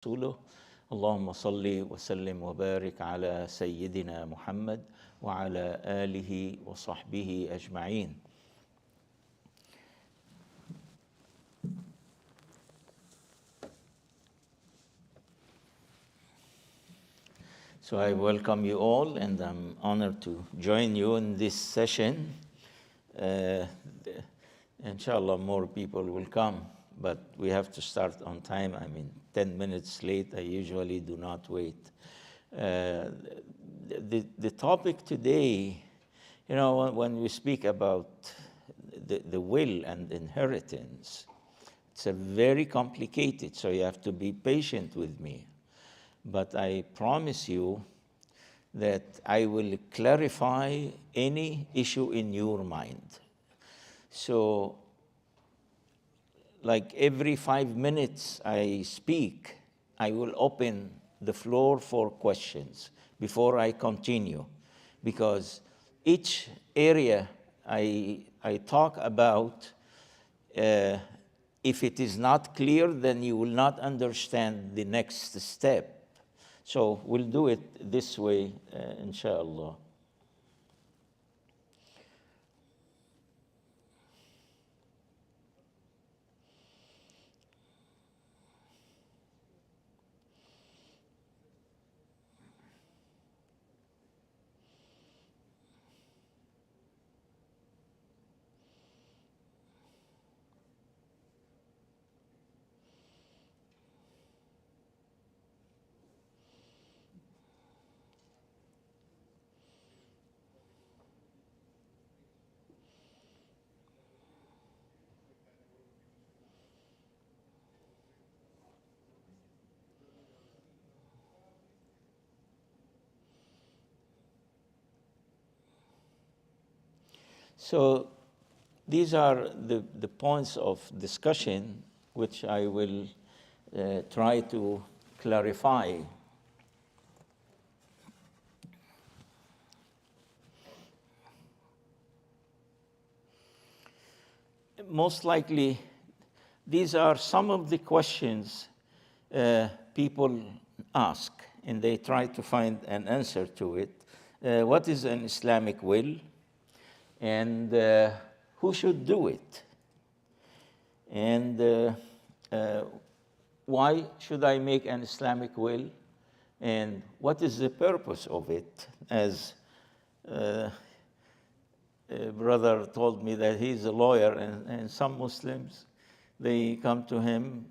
ورسوله اللهم صل وسلم وبارك على سيدنا محمد وعلى آله وصحبه أجمعين. So I welcome you all, and I'm honored to join you in this session. Inshallah, more people will come, but we have to start on time. 10 minutes late. I usually do not wait. The topic today, when we speak about the will and inheritance, it's a very complicated, so you have to be patient with me. But I promise you that I will clarify any issue in your mind. So, like every 5 minutes I speak, I will open the floor for questions before I continue, because each area I talk about, if it is not clear, then you will not understand the next step. So we'll do it this way, inshallah. So these are the points of discussion which I will try to clarify. Most likely, these are some of the questions people ask, and they try to find an answer to it. What is an Islamic will? And who should do it? And why should I make an Islamic will? And what is the purpose of it? As a brother told me that he's a lawyer, and some Muslims, they come to him,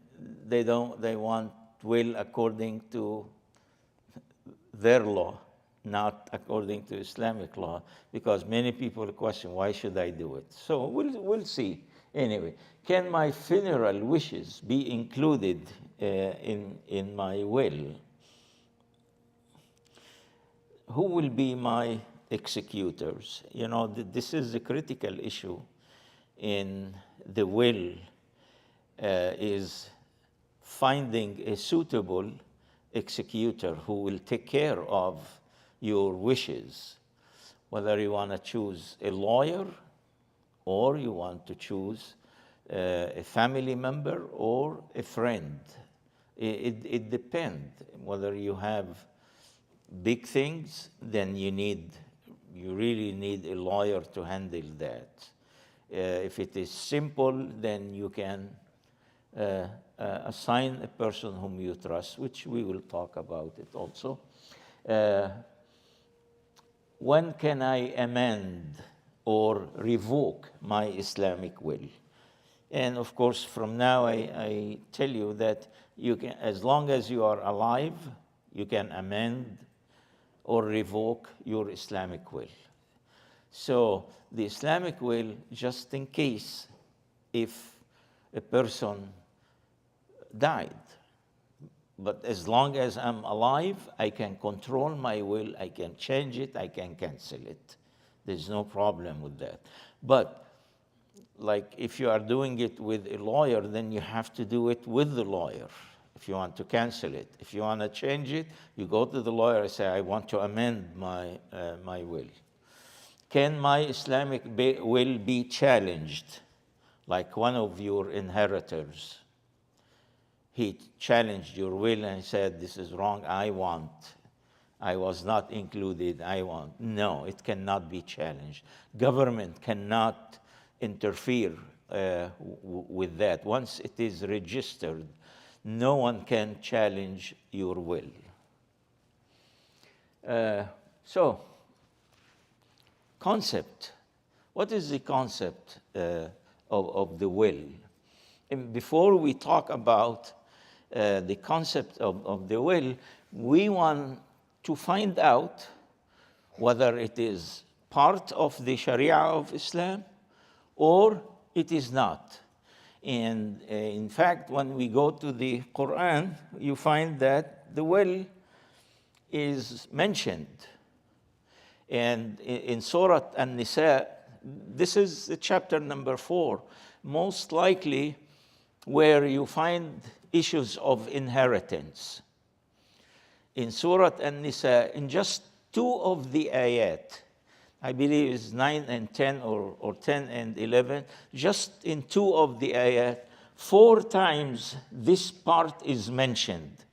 they want will according to their law, not according to Islamic law, because many people question, why should I do it? So we'll see. Anyway, can my funeral wishes be included in my will? Who will be my executors? This is a critical issue in the will, is finding a suitable executor who will take care of your wishes, whether you want to choose a lawyer or you want to choose a family member or a friend. It depends. Whether you have big things, then you really need a lawyer to handle that. If it is simple, then you can assign a person whom you trust, which we will talk about it also. When can I amend or revoke my Islamic will? And of course, from now, I tell you that you can, as long as you are alive, you can amend or revoke your Islamic will. So the Islamic will, just in case if a person died. But as long as I'm alive, I can control my will, I can change it, I can cancel it. There's no problem with that. But like if you are doing it with a lawyer, then you have to do it with the lawyer if you want to cancel it. If you want to change it, you go to the lawyer and say, I want to amend my will. Can my Islamic will be challenged? Like one of your inheritors, he challenged your will and said, this is wrong, I want. I was not included, I want. No, it cannot be challenged. Government cannot interfere with that. Once it is registered, no one can challenge your will. So, concept. What is the concept of the will? And before we talk about the concept of the will, we want to find out whether it is part of the Sharia of Islam or it is not. And in fact, when we go to the Quran, you find that the will is mentioned. And in Surah An-Nisa, this is chapter number 4, most likely where you find issues of inheritance. In Surah An-Nisa, in just 2 of the ayat, I believe it's 9 and 10 or 10 and 11, just in 2 of the ayat, 4 times this part is mentioned,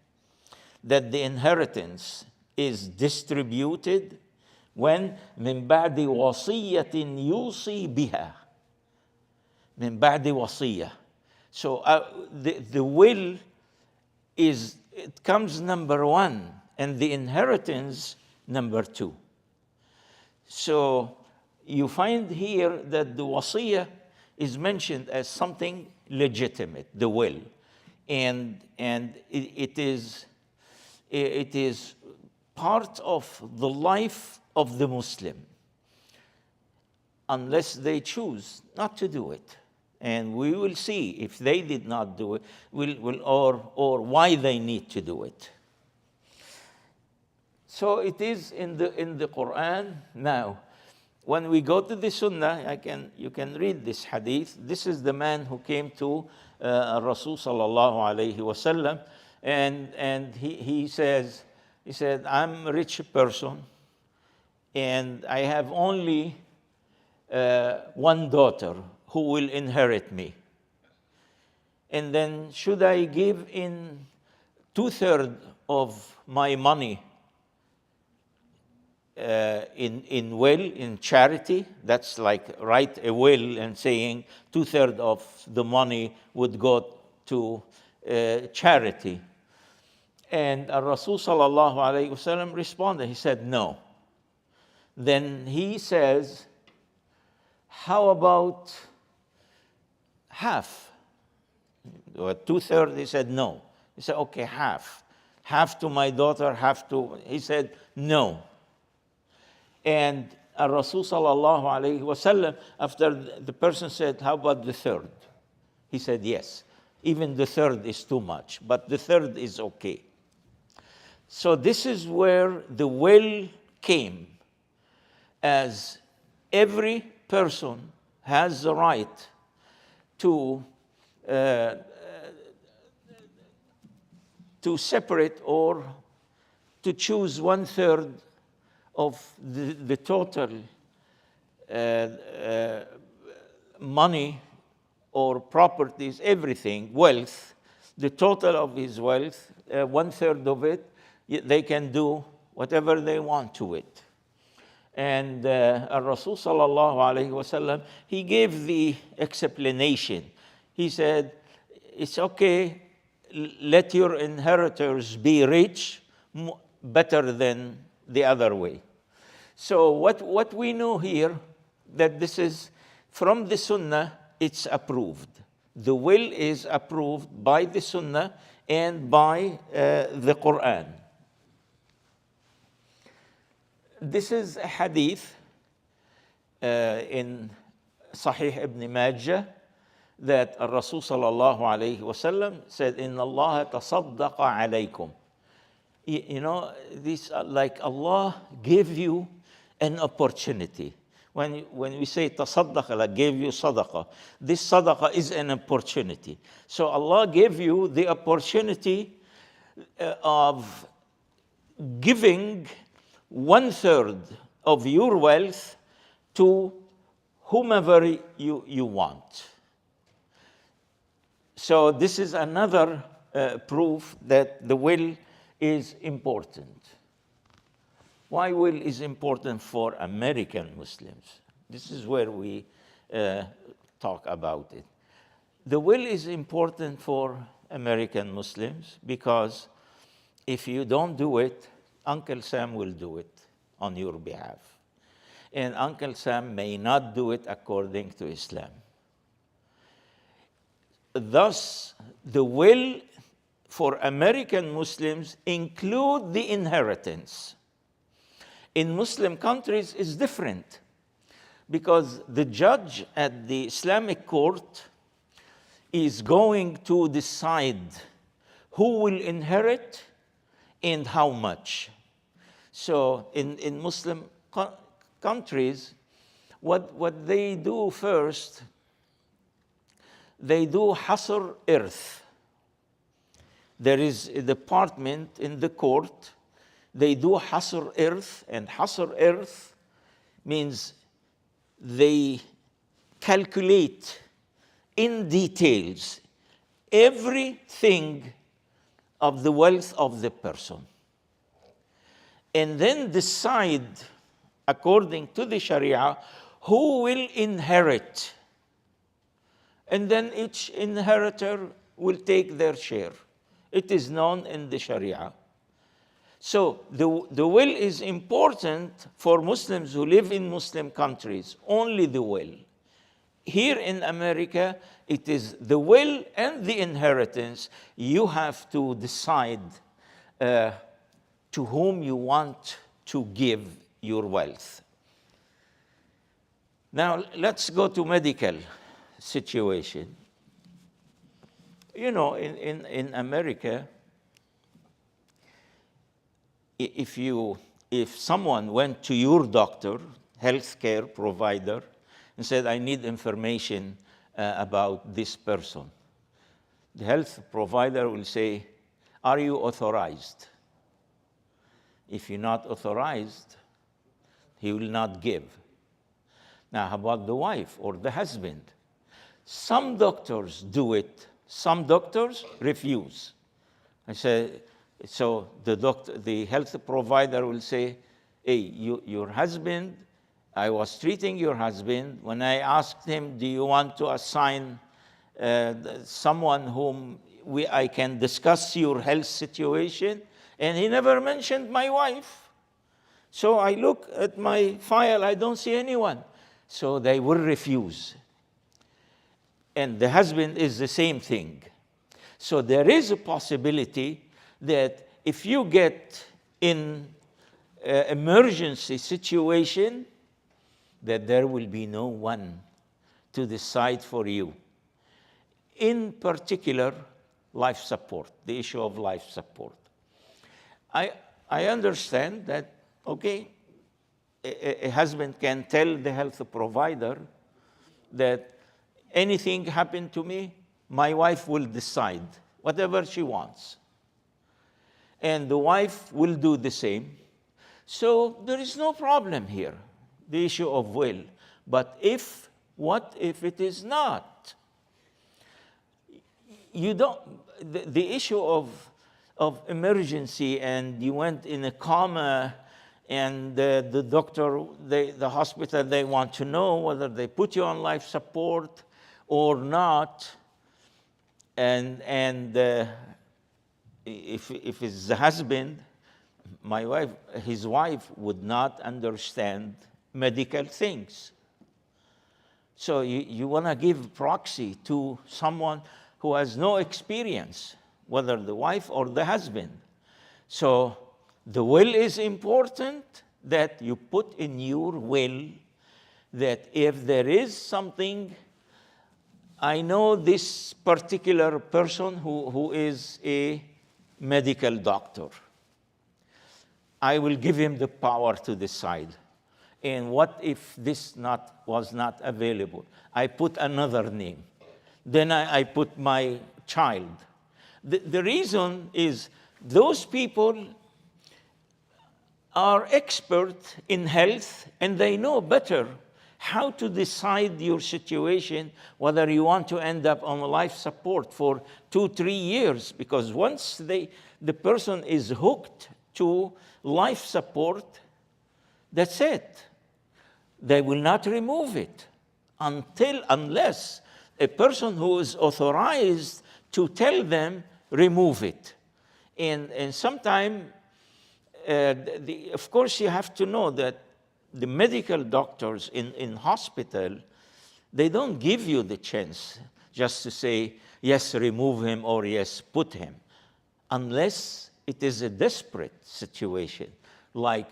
that the inheritance is distributed when من بعد وصية يوصي بها. من بعد وصية. So the will is, it comes number 1, and the inheritance number 2. So you find here that the wasiyah is mentioned as something legitimate, the will, and it is part of the life of the Muslim, unless they choose not to do it. And we will see if they did not do it, or why they need to do it. So it is in the Quran. Now, when we go to the Sunnah, you can read this hadith. This is the man who came to Rasul sallallahu alayhi wasallam, and he said, I'm a rich person, and I have only 1 daughter who will inherit me. And then should I give in 2/3 of my money in will, in charity? That's like write a will and saying 2/3 of the money would go to charity. And Rasul sallallahu alayhi wasallam responded, he said, no. Then he says, how about half? Or 2/3, he said, no. He said, okay, half. Half to my daughter, half to, he said, no. And Rasul sallallahu alayhi wasallam, after the person said, how about the 1/3? He said, yes. Even the 1/3 is too much, but the 1/3 is okay. So this is where the will came, as every person has the right to separate or to choose 1/3 of the total money or properties, everything, wealth, the total of his wealth, 1/3 of it, they can do whatever they want to it. And Rasul sallallahu alayhi wasallam, he gave the explanation. He said, it's okay, let your inheritors be rich, better than the other way. So what we know here, that this is from the Sunnah, it's approved. The will is approved by the Sunnah and by the Quran. This is a hadith in Sahih ibn Majah that Rasul sallallahu alayhi wasallam said, "Inna Allah tasaddaqa alaykum." You know, this like Allah gave you an opportunity. When we say tasaddaqa, like gave you sadaqah, this sadaqah is an opportunity. So Allah gave you the opportunity of giving 1/3 of your wealth to whomever you want. So this is another proof that the will is important. Why will is important for American Muslims? This is where we talk about it. The will is important for American Muslims because if you don't do it, Uncle Sam will do it on your behalf. And Uncle Sam may not do it according to Islam. Thus, the will for American Muslims include the inheritance. In Muslim countries, it's different because the judge at the Islamic court is going to decide who will inherit and how much. So in Muslim countries, what they do first, they do hasr irth. There is a department in the court, they do hasr irth, and hasr irth means they calculate in details everything of the wealth of the person, and then decide, according to the Sharia, who will inherit. And then each inheritor will take their share. It is known in the Sharia. So the will is important for Muslims who live in Muslim countries, only the will. Here in America, it is the will and the inheritance. You have to decide to whom you want to give your wealth. Now, let's go to medical situation. You know, in America, if someone went to your doctor, healthcare provider, and said, I need information about this person, the health provider will say, are you authorized? If you're not authorized, he will not give. Now, how about the wife or the husband? Some doctors do it, some doctors refuse. I say, so the health provider will say, hey, your husband, I was treating your husband. When I asked him, do you want to assign someone whom I can discuss your health situation? And he never mentioned my wife. So I look at my file, I don't see anyone. So they will refuse. And the husband is the same thing. So there is a possibility that if you get in an emergency situation, that there will be no one to decide for you. In particular, life support, the issue of life support. I understand that, okay, a husband can tell the health provider that anything happened to me, my wife will decide whatever she wants. And the wife will do the same. So there is no problem here, the issue of will. But what if it is not? You don't, the issue of emergency, and you went in a coma, and the doctor, the hospital, they want to know whether they put you on life support or not. And if it's the husband, his wife would not understand medical things. So you want to give proxy to someone who has no experience, whether the wife or the husband. So the will is important, that you put in your will that if there is something, I know this particular person who is a medical doctor. I will give him the power to decide. And what if this was not available? I put another name. Then I put my child. The reason is those people are expert in health, and they know better how to decide your situation, whether you want to end up on life support for 2-3 years, because once the person is hooked to life support, that's it. They will not remove it unless a person who is authorized to tell them, remove it. And sometimes, of course, you have to know that the medical doctors in hospital, they don't give you the chance just to say, yes, remove him, or yes, put him, unless it is a desperate situation. Like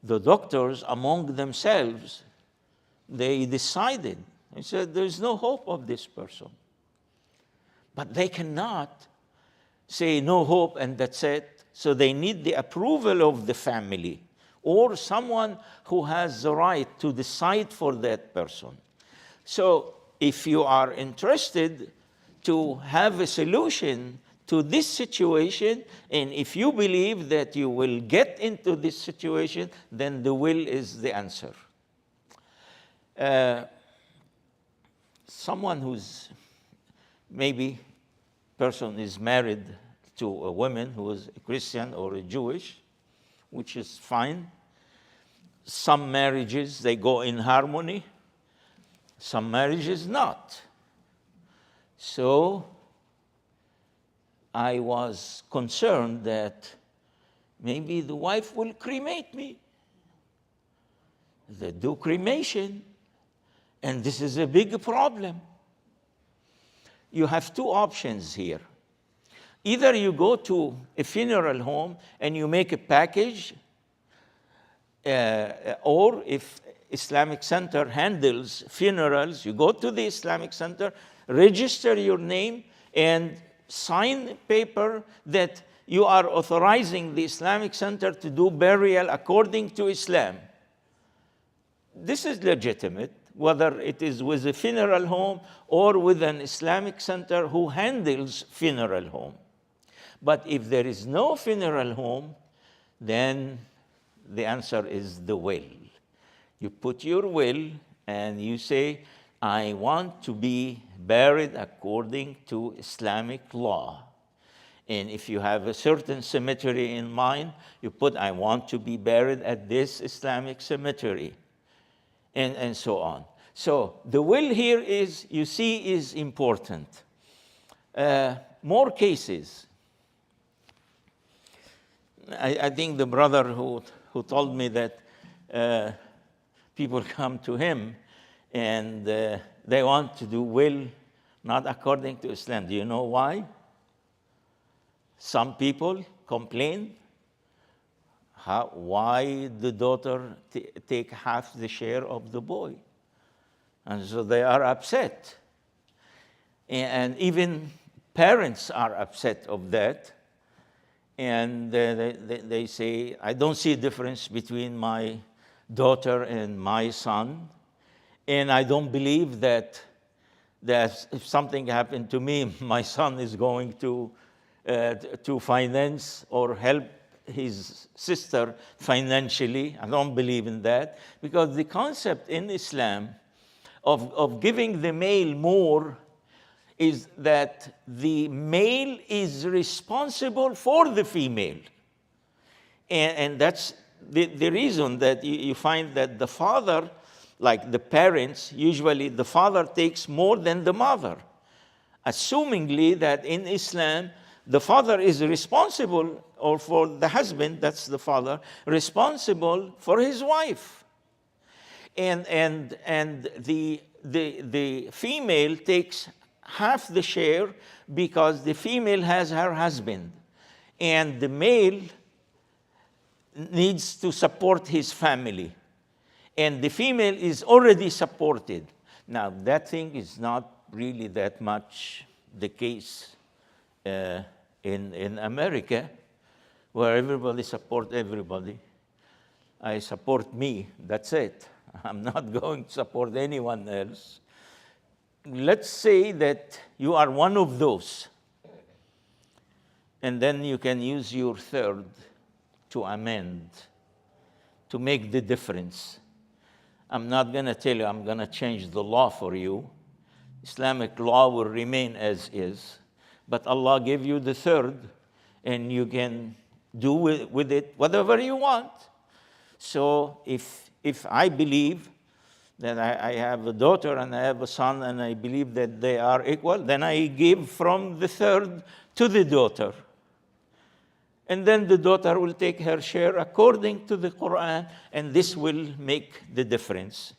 the doctors among themselves, they decided, they said, there's no hope of this person. But they cannot say no hope and that's it. So they need the approval of the family or someone who has the right to decide for that person. So if you are interested to have a solution to this situation, and if you believe that you will get into this situation, then the will is the answer. Someone who's maybe person is married to a woman who is a Christian or a Jewish, which is fine. Some marriages, they go in harmony. Some marriages not. So I was concerned that maybe the wife will cremate me. They do cremation, and this is a big problem. You have two options here. Either you go to a funeral home and you make a package, or if Islamic Center handles funerals, you go to the Islamic Center, register your name, and sign a paper that you are authorizing the Islamic Center to do burial according to Islam. This is legitimate, whether it is with a funeral home or with an Islamic Center who handles funeral home. But if there is no funeral home, then the answer is the will. You put your will and you say, I want to be buried according to Islamic law. And if you have a certain cemetery in mind, you put, I want to be buried at this Islamic cemetery, and so on. So the will here is, you see, is important. More cases. I think the brother who told me that people come to him and they want to do will not according to Islam. Do you know why? Some people complain. Why the daughter take half the share of the boy? And so they are upset. And even parents are upset of that. And they say, I don't see a difference between my daughter and my son. And I don't believe that if something happened to me, my son is going to finance or help his sister financially. I don't believe in that. Because the concept in Islam of giving the male more is that the male is responsible for the female. And that's the reason that you find that the father, like the parents, usually the father takes more than the mother, assumingly that in Islam, the father is responsible, or for the husband, that's the father, responsible for his wife. And the female takes half the share because the female has her husband. And the male needs to support his family. And the female is already supported. Now, that thing is not really that much the case in America, where everybody supports everybody. I support me, that's it. I'm not going to support anyone else. Let's say that you are one of those, and then you can use your third to amend, to make the difference. I'm not going to tell you I'm going to change the law for you. Islamic law will remain as is. But Allah gave you the third, and you can do with it whatever you want. So if I believe that I have a daughter and I have a son, and I believe that they are equal, then I give from the third to the daughter. And then the daughter will take her share according to the Quran, and this will make the difference.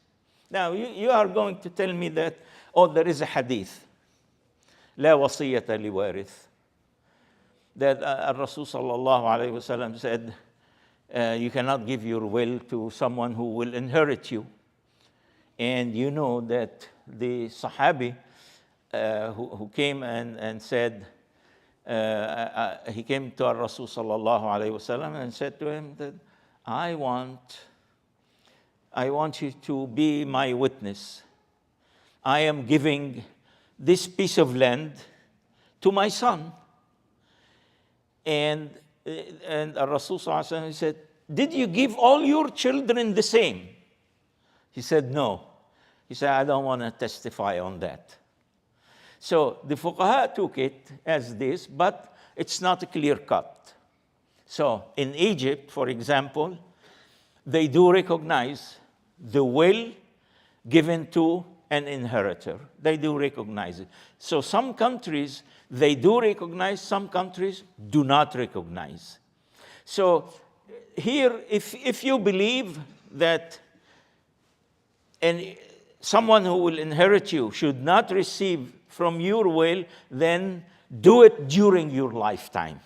Now, you are going to tell me that, oh, there is a hadith, لا وصية لوارث, that Rasul sallallahu alayhi wasallam said, you cannot give your will to someone who will inherit you. And you know that the Sahabi who came and said, he came to Rasul sallallahu alayhi wasallam and said to him that, I want you to be my witness. I am giving this piece of land to my son. And Rasul sallallahu alayhi wasallam said, did you give all your children the same? He said, no. He said, I don't want to testify on that. So the fuqaha took it as this, but it's not a clear cut. So in Egypt, for example, they do recognize the will given to an inheritor. They do recognize it. So some countries, they do recognize, some countries do not recognize. So here, if you believe that someone who will inherit you should not receive from your will, then do it during your lifetime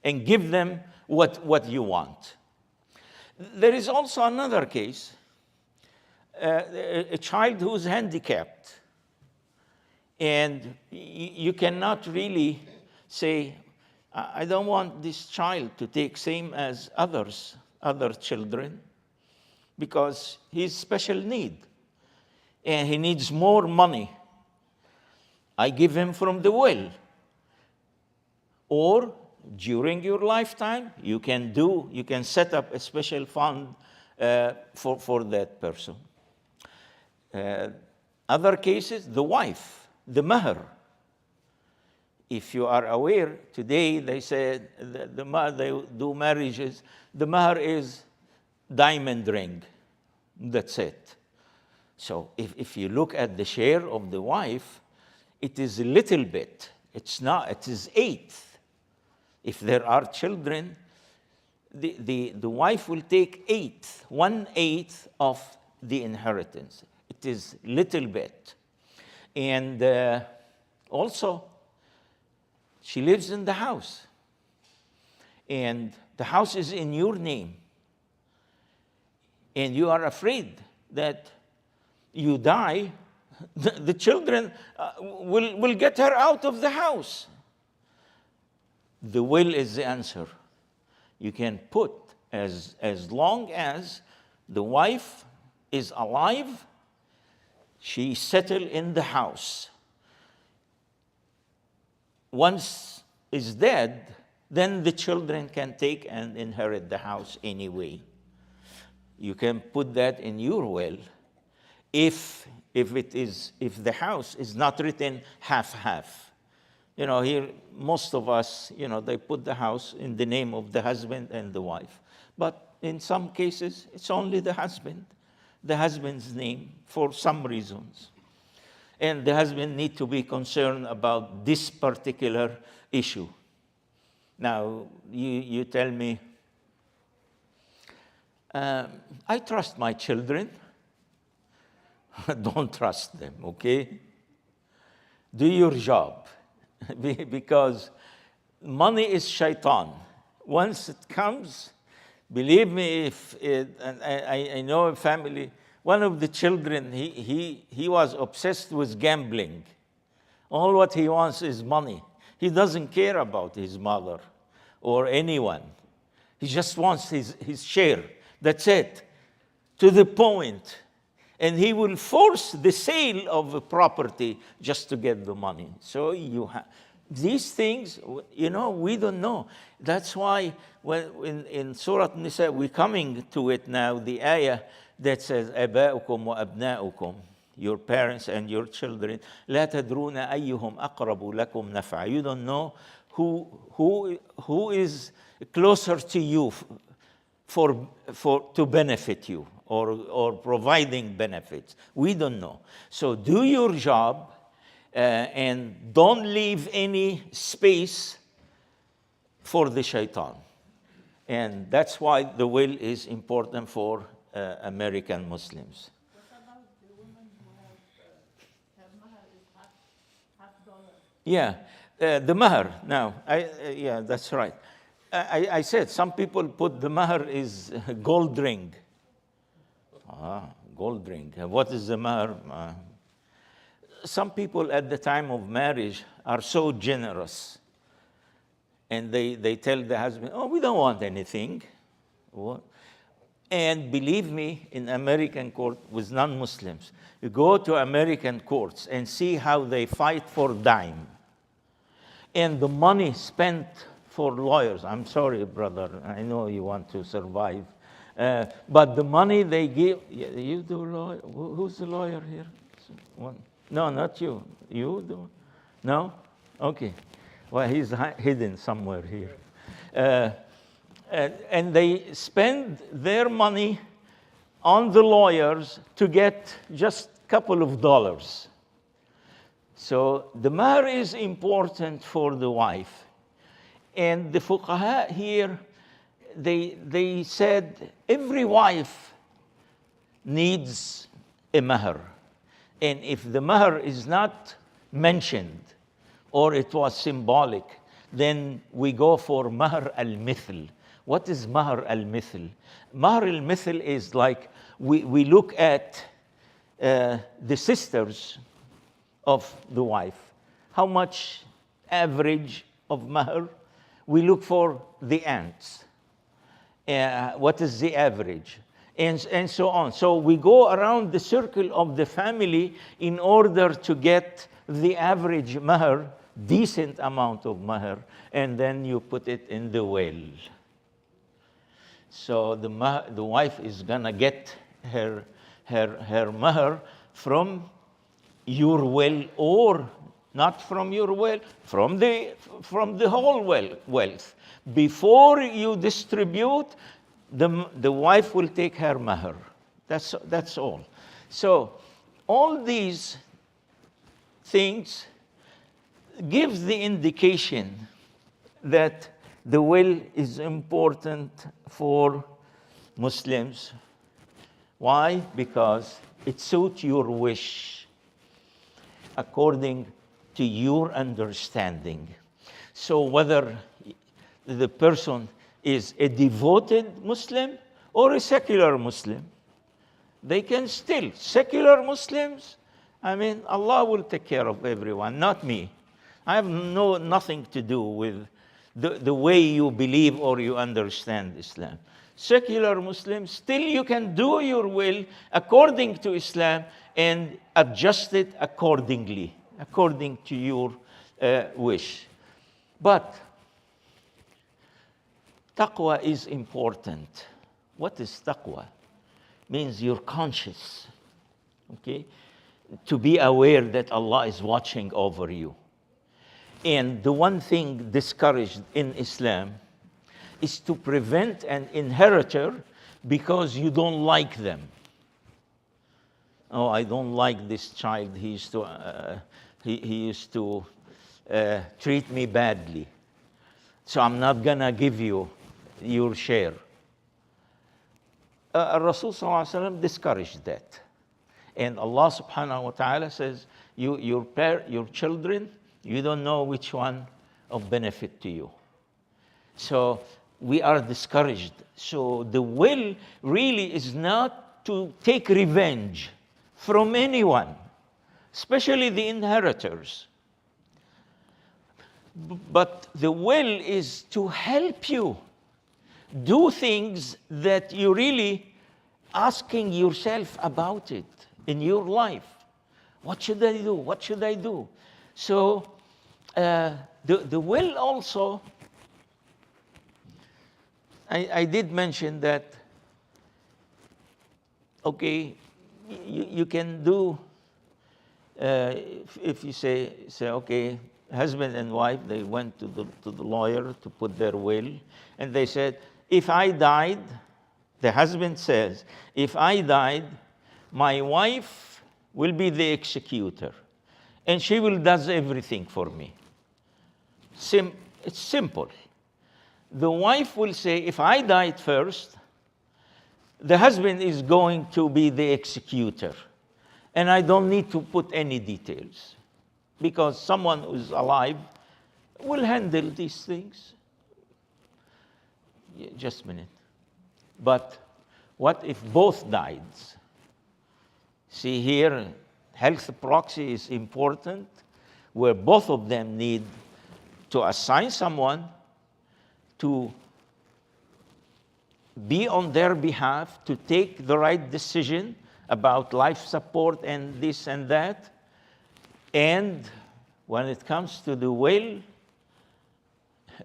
and give them what you want. There is also another case, a child who's handicapped, and you cannot really say, I don't want this child to take same as other children, because he's special need and he needs more money. I give him from the will. Or during your lifetime, you can set up a special fund for that person. Other cases, the wife, the mahr. If you are aware, today they said they do marriages, the mahr is diamond ring. That's it. So if you look at the share of the wife, it is a little bit. It's not, it is eighth. If there are children, the wife will take 1/8 of the inheritance. It is little bit. And also, she lives in the house. And the house is in your name. And you are afraid that you die, the children will get her out of the house. The will is the answer. You can put as long as the wife is alive, she settled in the house. Once is dead, then the children can take and inherit the house anyway. You can put that in your will if the house is not written half-half. You know, here, most of us, they put the house in the name of the husband and the wife. But in some cases, it's only the husband's name for some reasons. And the husband needs to be concerned about this particular issue. Now, you tell me, I trust my children. Don't trust them, okay? Do your job. Because money is shaitan. Once it comes, believe me, I know a family, one of the children, he was obsessed with gambling. All what he wants is money. He doesn't care about his mother or anyone. He just wants his share. That's it. To the point. And he will force the sale of a property just to get the money. So These things, we don't know. That's why when in Surah Nisa, we're coming to it now, the ayah that says, أَبَاؤُكُمْ وَأَبْنَاؤُكُمْ, your parents and your children, لَا تَدْرُونَ أَيُّهُمْ أَقْرَبُ لَكُمْ نَفْعًا. You don't know who is closer to you to benefit you or providing benefits. We don't know. So do your job and don't leave any space for the shaitan. And that's why the will is important for American Muslims. What about the women who have mahar is half dollar? Yeah, the mahar. Now, yeah, that's right. I said some people put the mahar is gold ring. Gold ring. What is the mahar? Some people at the time of marriage are so generous, and they tell the husband, "Oh, we don't want anything." What? And believe me, in American court with non-Muslims, you go to American courts and see how they fight for dime. And the money spent for lawyers, I'm sorry, brother, I know you want to survive, but the money they give, you do lawyer, who's the lawyer here? No, not you. You do? No? Okay. Well, he's hidden somewhere here. And they spend their money on the lawyers to get just a couple of dollars. So the mahar is important for the wife. And the fuqaha here, they said every wife needs a mahar. And if the mahar is not mentioned or it was symbolic, then we go for mahar al-mithl. What is mahar al-mithl? Mahar al-mithl is like we look at the sisters of the wife. How much average of mahar? We look for the aunts. What is the average? And so on. So we go around the circle of the family in order to get the average mahar, decent amount of mahar, and then you put it in the well. So the wife is gonna get her mahar from your well, or not from your well, from the whole wealth. Before you distribute, the wife will take her mahar. That's all. So all these things give the indication that the will is important for Muslims. Why? Because it suits your wish according to your understanding. So whether the person is a devoted Muslim or a secular Muslim, they can still, secular Muslims, Allah will take care of everyone, not me. I have nothing to do with the way you believe or you understand Islam. Secular Muslims, still you can do your will according to Islam and adjust it accordingly, according to your wish. But taqwa is important. What is taqwa? Means you're conscious, okay? To be aware that Allah is watching over you. And the one thing discouraged in Islam is to prevent an inheritor because you don't like them. Oh, I don't like this child. He used to treat me badly. So I'm not gonna give you your share. Rasul sallallahu alaihi wasallam discouraged that. And Allah subhanahu wa ta'ala says, your children, you don't know which one of benefit to you. So we are discouraged. So the will really is not to take revenge from anyone, especially the inheritors. But the will is to help you do things that you really asking yourself about it in your life. What should I do? What should I do? So The will also, I did mention that, okay, you can do, if you say, okay, husband and wife, they went to the lawyer to put their will, and they said, if I died, the husband says, if I died, my wife will be the executor, and she will does everything for me. It's simple. The wife will say, if I died first, the husband is going to be the executor, and I don't need to put any details, because someone who's alive will handle these things. Yeah, just a minute. But what if both died? See here, health proxy is important, where both of them need to assign someone to be on their behalf, to take the right decision about life support and this and that. And when it comes to the will,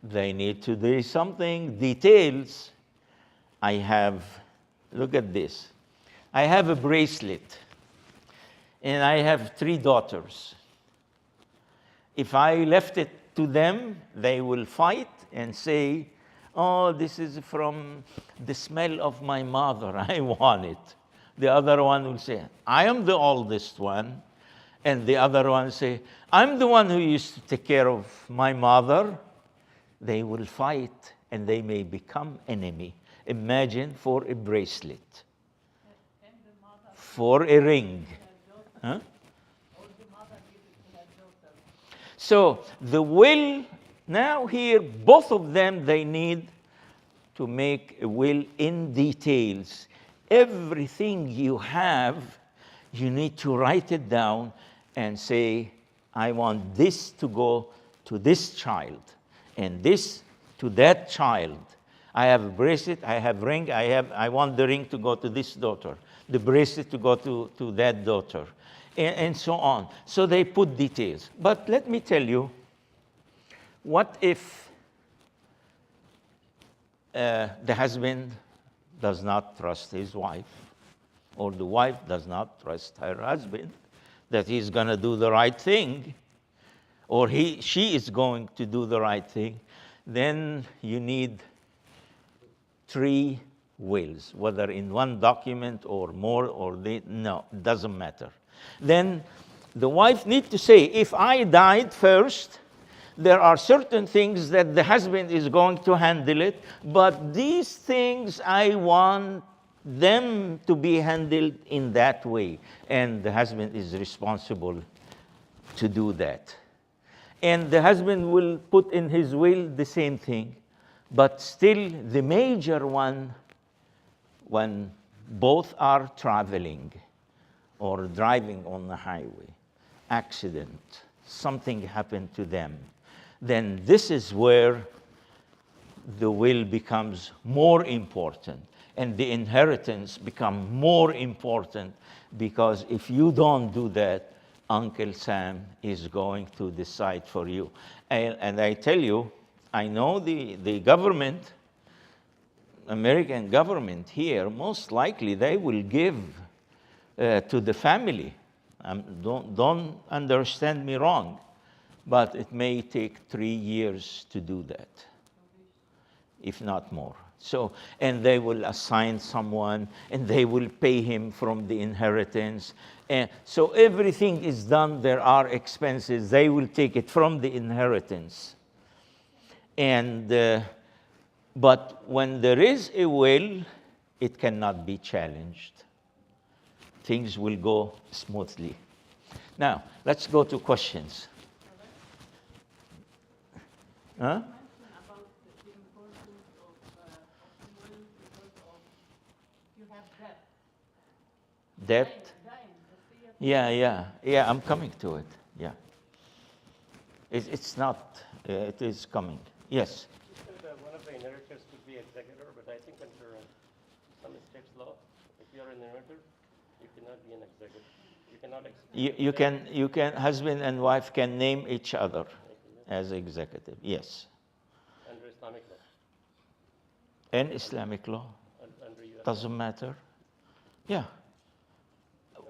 they need to do something, details. I have, look at this. I have a bracelet, and I have 3 daughters. If I left it to them, they will fight and say, oh, this is from the smell of my mother, I want it. The other one will say, I am the oldest one. And the other one say, I'm the one who used to take care of my mother. They will fight, and they may become enemy. Imagine for a bracelet, for a ring. Huh? So the will, now here, both of them, they need to make a will in details. Everything you have, you need to write it down and say, I want this to go to this child, and this to that child. I have a bracelet, I have ring, I want the ring to go to this daughter, the bracelet to go to that daughter, and so on. So they put details. But let me tell you, what if the husband does not trust his wife, or the wife does not trust her husband, that he's going to do the right thing, or she is going to do the right thing? Then you need 3 wills, whether in one document or more, or no, it doesn't matter. Then the wife needs to say, if I died first, there are certain things that the husband is going to handle it, but these things I want them to be handled in that way. And the husband is responsible to do that. And the husband will put in his will the same thing. But still, the major one, when both are traveling or driving on the highway, accident, something happened to them, then this is where the will becomes more important, and the inheritance become more important, because if you don't do that, Uncle Sam is going to decide for you. And I tell you, I know the government, American government here, most likely they will give to the family. Don't understand me wrong, but it may take 3 years to do that, if not more. So, and they will assign someone, and they will pay him from the inheritance. And so everything is done. There are expenses. They will take it from the inheritance. And but when there is a will, it cannot be challenged. Things will go smoothly. Now, let's go to questions. Huh? About the importance of will because of you have debt. Debt? Dying, the fear. Yeah, I'm coming to it. Yeah. It's not, it is coming. Yes. You said one of the inheritors could be executor, but I think under some states' law, if you're an inheritor, you cannot be an executor. You cannot execute. You can, husband and wife can name each other as executive, yes. Under Islamic law, And Islamic law, under US law. doesn't matter. Yeah.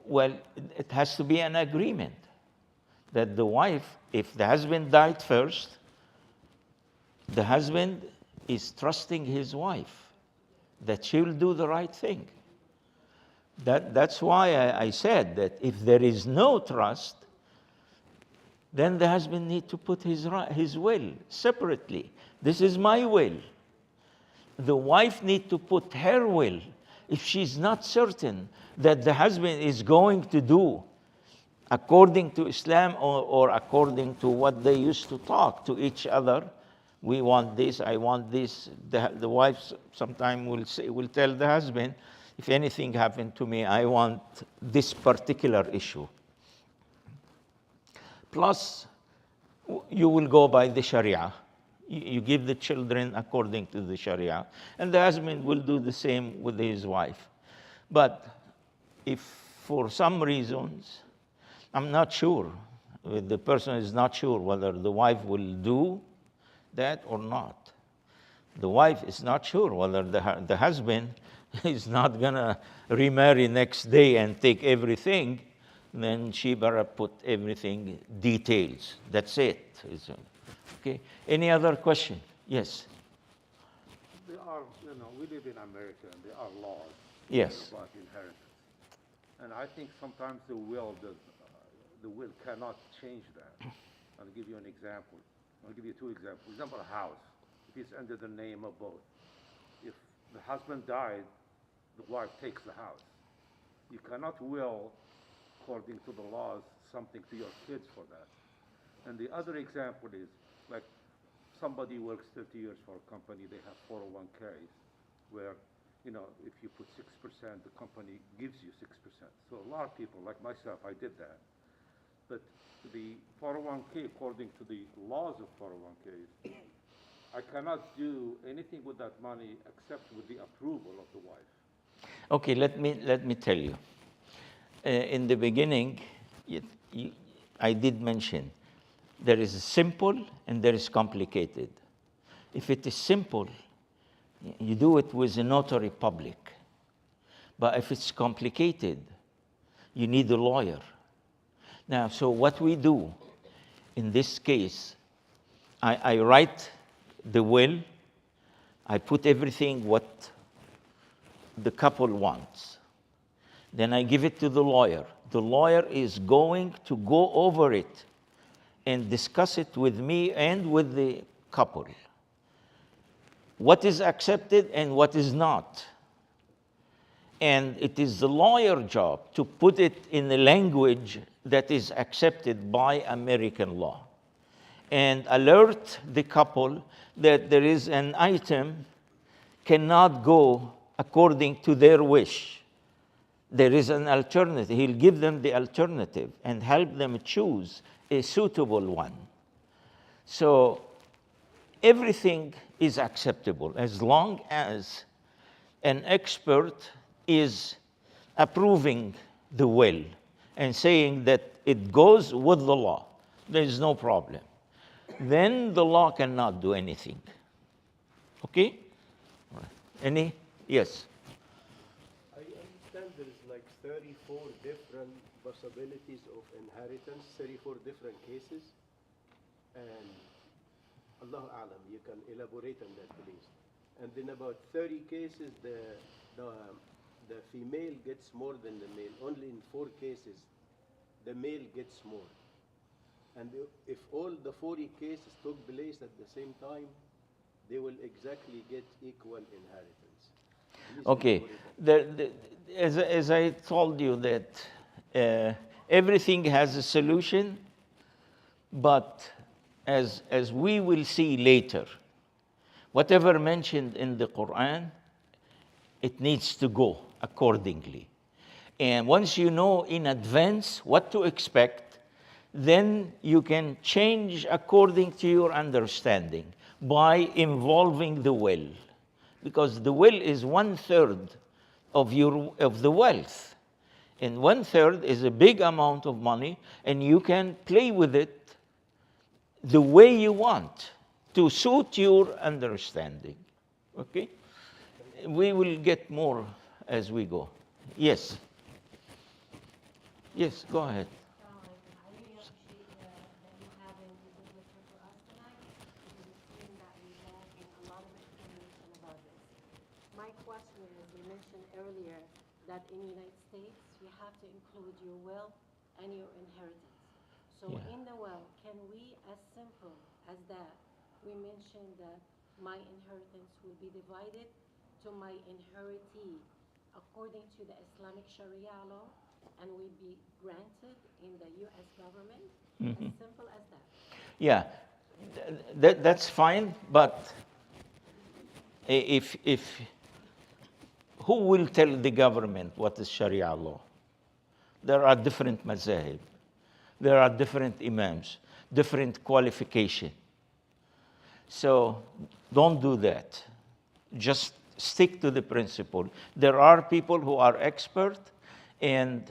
Well, it has to be an agreement that the wife, if the husband died first, the husband is trusting his wife that she will do the right thing. That's why I said that if there is no trust, then the husband needs to put his will separately. This is my will. The wife needs to put her will. If she's not certain that the husband is going to do according to Islam or according to what they used to talk to each other, we want this, I want this. The wife sometimes will tell the husband, if anything happened to me, I want this particular issue. Plus, you will go by the Sharia. You give the children according to the Sharia. And the husband will do the same with his wife. But if for some reasons, I'm not sure, the person is not sure whether the wife will do that or not. The wife is not sure whether the husband is not going to remarry next day and take everything, then she better put everything details. That's it. Okay. Any other question? Yes. There are, we live in America, and there are laws Yes. about inheritance. And I think sometimes the will cannot change that. I'll give you an example. I'll give you two examples. For example, a house. If it's under the name of both. If the husband died, the wife takes the house. You cannot will, according to the laws, something to your kids for that. And the other example is, like, somebody works 30 years for a company, they have 401ks, where, if you put 6%, the company gives you 6%. So a lot of people, like myself, I did that. But the 401k, according to the laws of 401ks, I cannot do anything with that money except with the approval of the wife. Okay, let me tell you. In the beginning, I did mention there is simple and there is complicated. If it is simple, you do it with a notary public. But if it's complicated, you need a lawyer. Now, so what we do in this case, I write the will, I put everything what the couple wants. Then I give it to the lawyer. The lawyer is going to go over it and discuss it with me and with the couple. What is accepted and what is not. And it is the lawyer's job to put it in a language that is accepted by American law. And alert the couple that there is an item cannot go according to their wish. There is an alternative. He'll give them the alternative and help them choose a suitable one. So everything is acceptable as long as an expert is approving the will and saying that it goes with the law. There is no problem. Then the law cannot do anything. Okay? Any? Yes. I understand there is like 34 different possibilities of inheritance, 34 different cases, and Allah Alam, you can elaborate on that, please. And in about 30 cases, the female gets more than the male. Only in 4 cases, the male gets more. And if all the 40 cases took place at the same time, they will exactly get equal inheritance. Please Okay. As I told you that everything has a solution, but as we will see later, whatever mentioned in the Quran, it needs to go accordingly. And once you know in advance what to expect, then you can change according to your understanding by involving the will. Because the will is 1/3 of the wealth. And 1/3 is a big amount of money, and you can play with it the way you want to suit your understanding. Okay? We will get more as we go. Yes. Yes, go ahead. I really appreciate that you having this lecture for us tonight because it seems that we lack in a lot of information about this. My question is, you mentioned earlier that in the United States you have to include your will and your inheritance. So Yeah. in the will, can we, as simple as that, we mentioned that my inheritance will be divided to my inheritee according to the Islamic Sharia law and will be granted in the U.S. government? As simple as that. Yeah, that's fine, but if who will tell the government what is Sharia law? There are different mazahib. There are different imams, different qualification. So don't do that. Just stick to the principle. There are people who are expert, and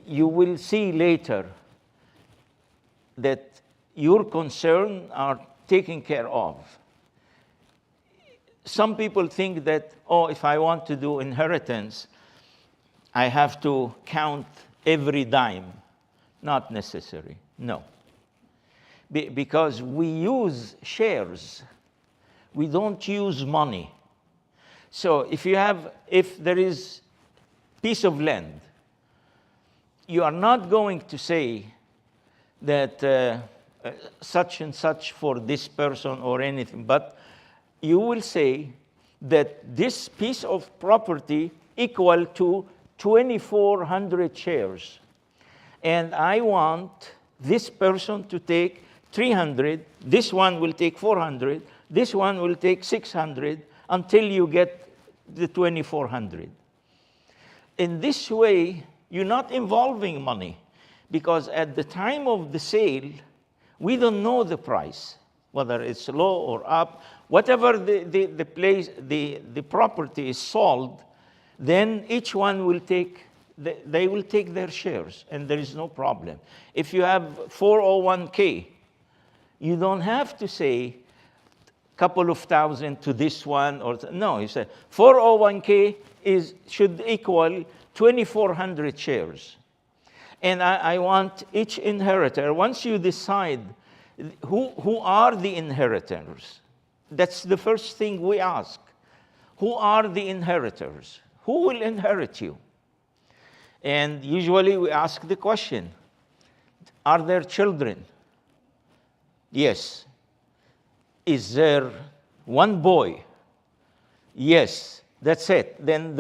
you will see later that your concerns are taken care of. Some people think that, oh, if I want to do inheritance, I have to count every dime. Not necessary, no. Because we use shares. We don't use money. So if there is piece of land, you are not going to say that such and such for this person or anything, but you will say that this piece of property equal to 2,400 shares. And I want this person to take 300, this one will take 400, this one will take 600, until you get the 2,400. In this way, you're not involving money, because at the time of the sale, we don't know the price, whether it's low or up. Whatever the property is sold, then each one will take, they will take their shares, and there is no problem. If you have 401k, you don't have to say couple of thousand to this one, or no, you say 401k should equal 2,400 shares. And I want each inheritor, once you decide who are the inheritors, that's the first thing we ask. Who are the inheritors? Who will inherit you? And usually we ask the question, are there children? Yes. Is there one boy? Yes, that's it. Then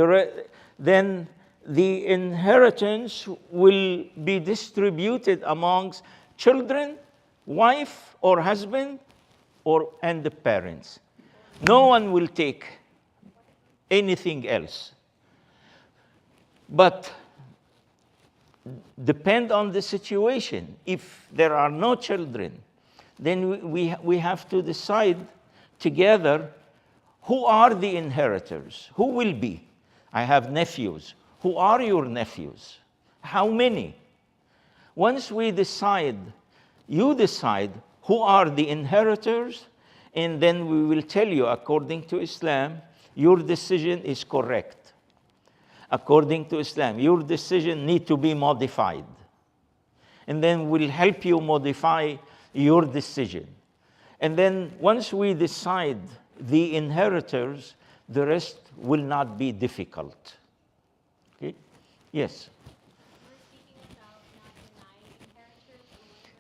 the inheritance will be distributed amongst children, wife or husband, and the parents. No one will take anything else. But depend on the situation. If there are no children, then we have to decide together who are the inheritors, who will be. I have nephews. Who are your nephews? How many? Once we decide, you decide who are the inheritors, and then we will tell you, according to Islam, your decision is correct. According to Islam, your decision needs to be modified. And then we'll help you modify your decision. And then once we decide the inheritors, the rest will not be difficult. Okay? Yes? We're speaking about not denying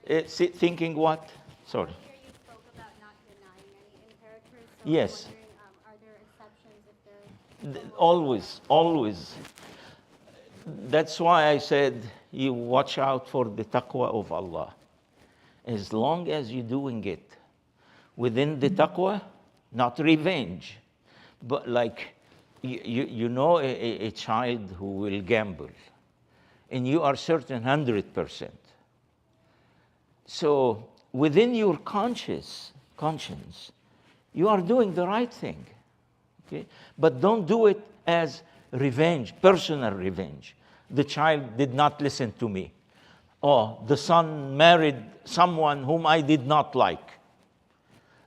inheritors. Thinking what? Sorry. Here you spoke about not denying any inheritors. So Yes. I'm wondering, are there exceptions if there's Always. That's why I said you watch out for the taqwa of Allah. As long as you're doing it within the taqwa, not revenge, but like you know a child who will gamble, and you are certain 100%. So within your conscience, you are doing the right thing. Okay? But don't do it as revenge, personal revenge. The child did not listen to me. Oh, the son married someone whom I did not like.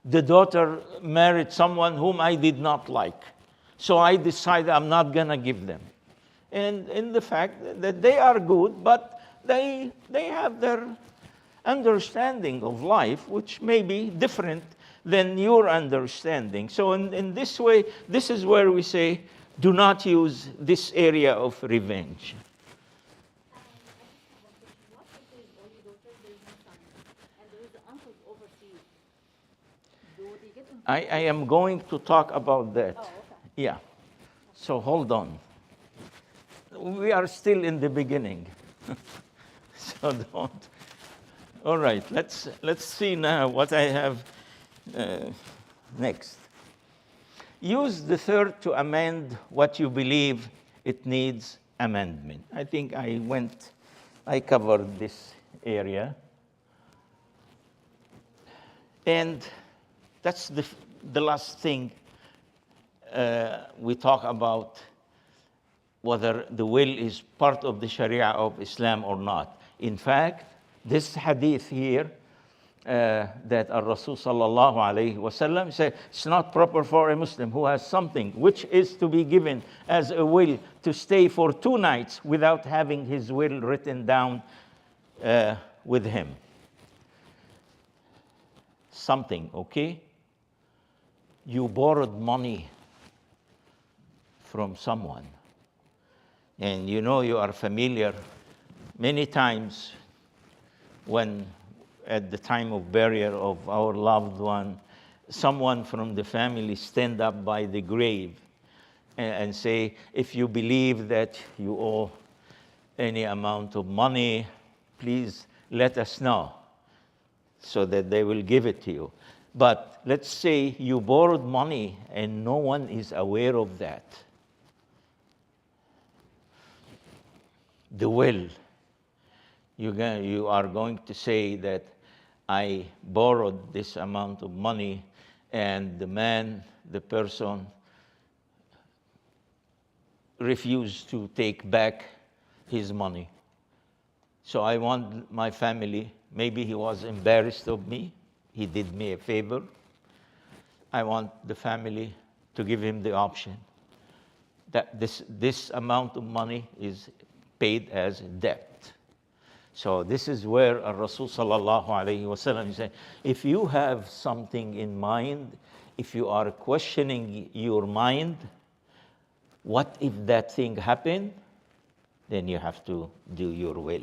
The daughter married someone whom I did not like. So I decided I'm not going to give them. And in the fact that they are good, but they have their understanding of life, which may be different than your understanding. So in this way, this is where we say, do not use this area of revenge. I just have one question. What if there is only daughter, there is no son, and there is the uncles overseas? Do they get involved? I am going to talk about that. Oh, okay. Yeah. So hold on. We are still in the beginning. So don't. All right, let's see now what I have next. Use the third to amend what you believe it needs amendment. I think I covered this area. And that's the last thing we talk about, whether the will is part of the Sharia of Islam or not. In fact, this hadith here that Rasul sallallahu alayhi wasallam said, it's not proper for a Muslim who has something which is to be given as a will to stay for 2 nights without having his will written down with him. Something, okay? You borrowed money from someone, and you know you are familiar many times when at the time of burial of our loved one, someone from the family stand up by the grave and say, if you believe that you owe any amount of money, please let us know so that they will give it to you. But let's say you borrowed money and no one is aware of that. The will. You are going to say that I borrowed this amount of money and the person refused to take back his money. So I want my family, maybe he was embarrassed of me, he did me a favor. I want the family to give him the option that this amount of money is paid as debt. So this is where Rasul sallallahu alayhi wasallam said, if you have something in mind, if you are questioning your mind, what if that thing happened? Then you have to do your will.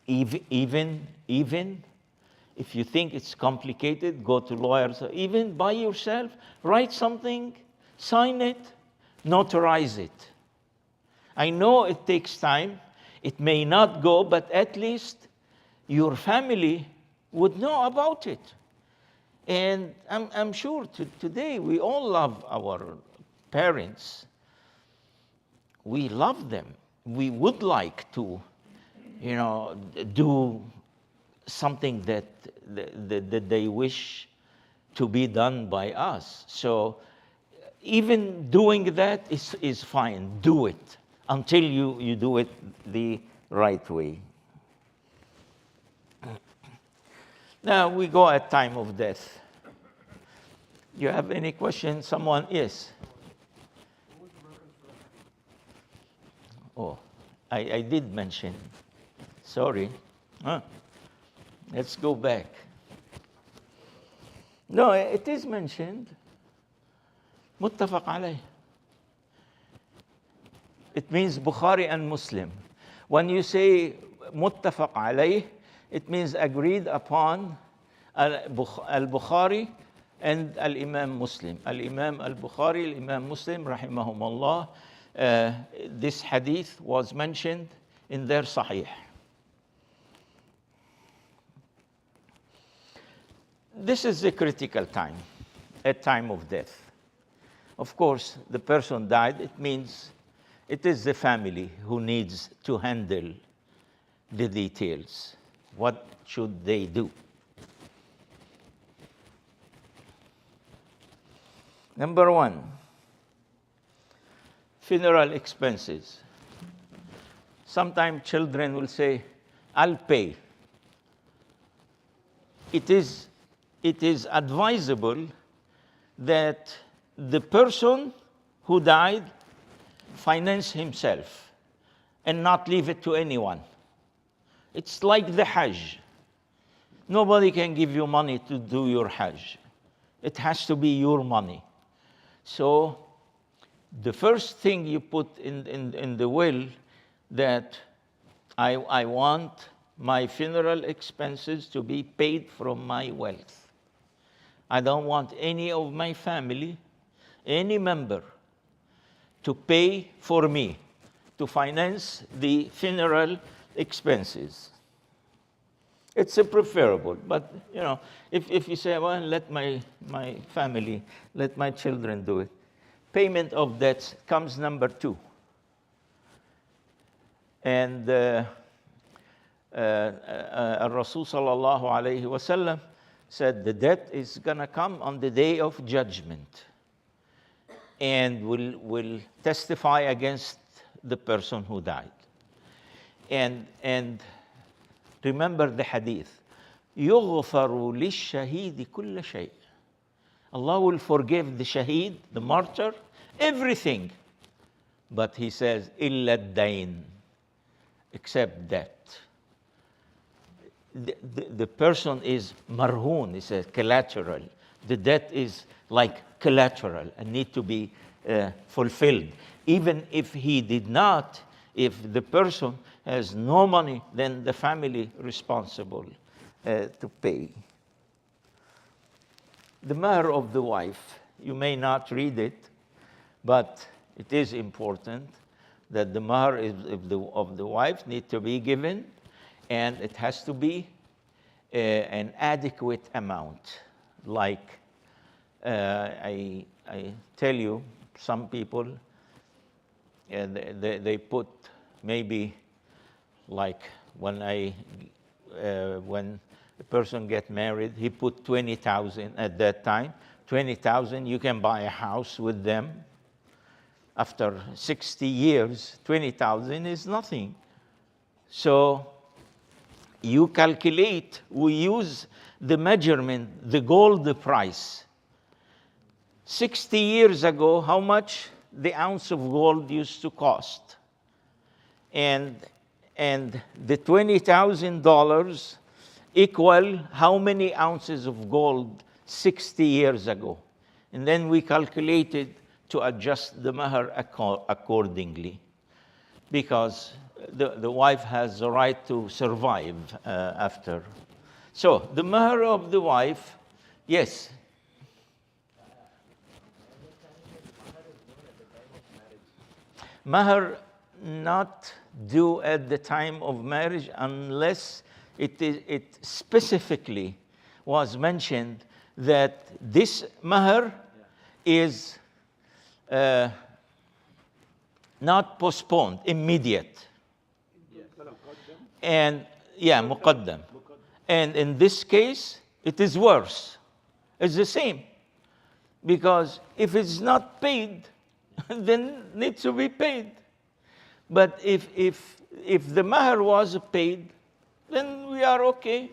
Even if you think it's complicated, go to lawyers. Even by yourself, write something, sign it, notarize it. I know it takes time. It may not go, but at least your family would know about it. And I'm sure today we all love our parents. We love them. We would like to, do something that they wish to be done by us. So even doing that is fine. Do it until you do it the right way. Now we go at time of death. You have any questions? Someone? Yes. Oh, I did mention. Sorry. Let's go back. No, it is mentioned. Muttafaq alayh. It means Bukhari and Muslim. When you say muttafaq alayh, it means agreed upon al-Bukhari and al-Imam Muslim. Al-Imam al-Bukhari, al-Imam Muslim, rahimahumullah. This hadith was mentioned in their Sahih. This is the critical time, a time of death. Of course, the person died. It means it is the family who needs to handle the details. What should they do? Number 1, funeral expenses. Sometimes children will say, I'll pay. It is advisable that the person who died finance himself and not leave it to anyone. It's like the Hajj. Nobody can give you money to do your Hajj. It has to be your money. So the first thing you put in the will, that I want my funeral expenses to be paid from my wealth. I don't want any of my family, any member, to pay for me, to finance the funeral expenses. It's preferable, but if you say, well, let my family, let my children do it, payment of debts comes number 2. And Rasul sallallahu alayhi wasallam said the debt is going to come on the day of judgment and will testify against the person who died. And remember the hadith, يغفر للشهيد كل شيء. Allah will forgive the shaheed, the martyr, everything. But he says, إلا الدين, except debt. The person is marhoon, he says, collateral. The debt is like collateral and need to be fulfilled. Even if he did not, if the person has no money, then the family responsible to pay. The mahr of the wife, you may not read it, but it is important that the mahr of the wife need to be given, and it has to be an adequate amount. Like I tell you, some people, they put maybe, like when a person get married, he put 20,000 at that time. 20,000, you can buy a house with them. After 60 years, 20,000 is nothing. So you calculate, we use the measurement, the gold price. 60 years ago, how much the ounce of gold used to cost? And the $20,000 equal how many ounces of gold 60 years ago? And then we calculated to adjust the mahr accordingly, because the wife has the right to survive after. So the mahr of the wife, yes. Mahr not due at the time of marriage unless it specifically was mentioned that this mahr is not postponed, immediate. And muqaddam. And in this case, it is worse. It's the same. Because if it's not paid, then it needs to be paid. But if the mahr was paid, then we are okay.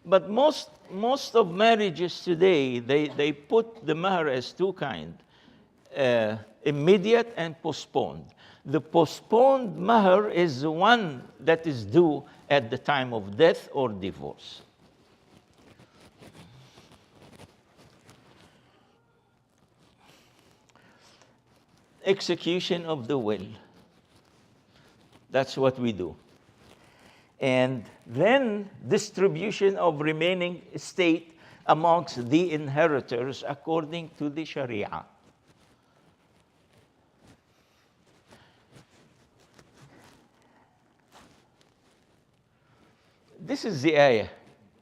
But most of marriages today, they put the mahr as two kinds, immediate and postponed. The postponed mahr is the one that is due at the time of death or divorce. Execution of the will. That's what we do. And then distribution of remaining estate amongst the inheritors according to the Sharia. This is the ayah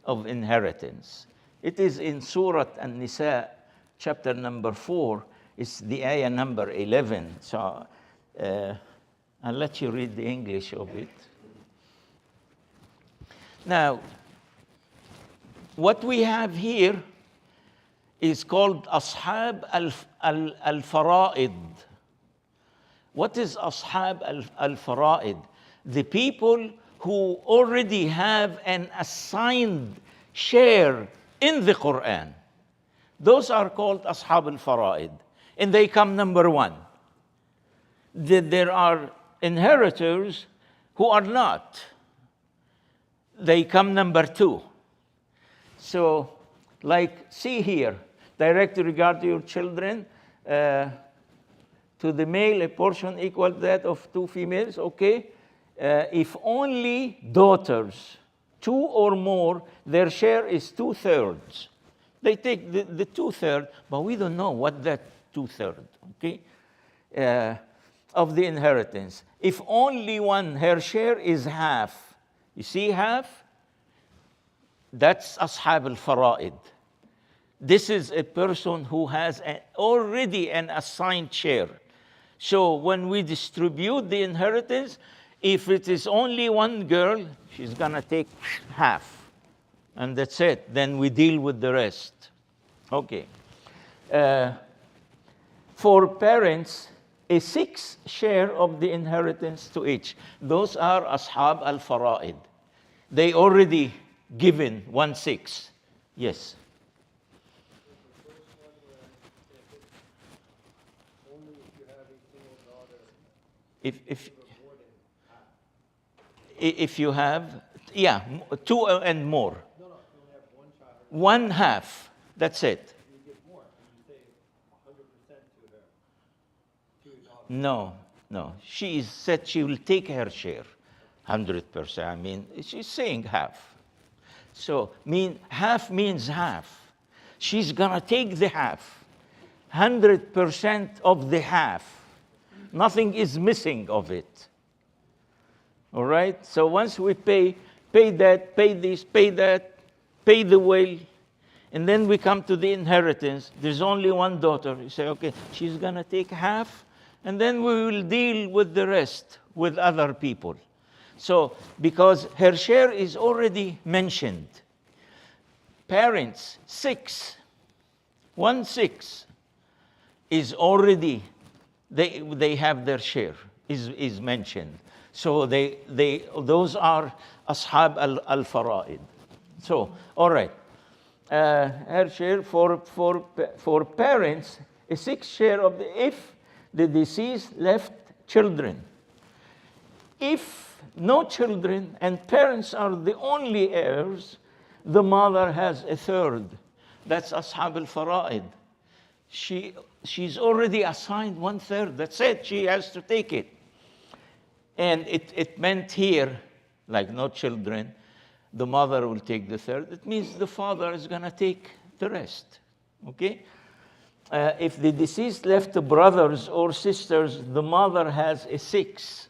of inheritance. It is in Surah An-Nisa, chapter number 4. It's the ayah number 11. So I'll let you read the English of it. Now, what we have here is called Ashab al-Fara'id. What is Ashab al-Fara'id? The people who already have an assigned share in the Quran. Those are called Ashab al-Fara'id. And they come number one. There are inheritors who are not. They come number two. So, like, see here, direct regard to your children, to the male, a portion equal to that of two females, okay? If only daughters, two or more, their share is 2/3. They take the 2/3, but we don't know what that 2/3, okay, of the inheritance. If only one, her share is half. You see half? That's Ashab al-Fara'id. This is a person who has already an assigned share. So when we distribute the inheritance, if it is only one girl, she's gonna take half. And that's it. Then we deal with the rest. Okay. For parents, a 6th share of the inheritance to each. Those are Ashab al-Fara'id. They already given 1/6. Yes. If you have, yeah, 2 and more. No, you only have one child. 1/2. That's it. You give more. You say 100% to your daughter. No. She said she will take her share, 100%. I mean, she's saying half. So, half means half. She's gonna take the half, 100% of the half. Nothing is missing of it. All right? So once we pay that, pay this, pay that, pay the will, and then we come to the inheritance. There's only one daughter. You say, okay, she's going to take half, and then we will deal with the rest with other people. So, because her share is already mentioned. Parents, 6. 1/6 is already, they have their share, is mentioned. So those are Ashab al-Fara'id. So, all right. Her share for parents, a 6th share of if the deceased left children. If no children and parents are the only heirs, the mother has 1/3. That's Ashab al-Fara'id. She's already assigned 1/3. That's it. She has to take it. And it meant here, like no children, the mother will take the 1/3. It means the father is going to take the rest. Okay? If the deceased left brothers or sisters, the mother has a 6.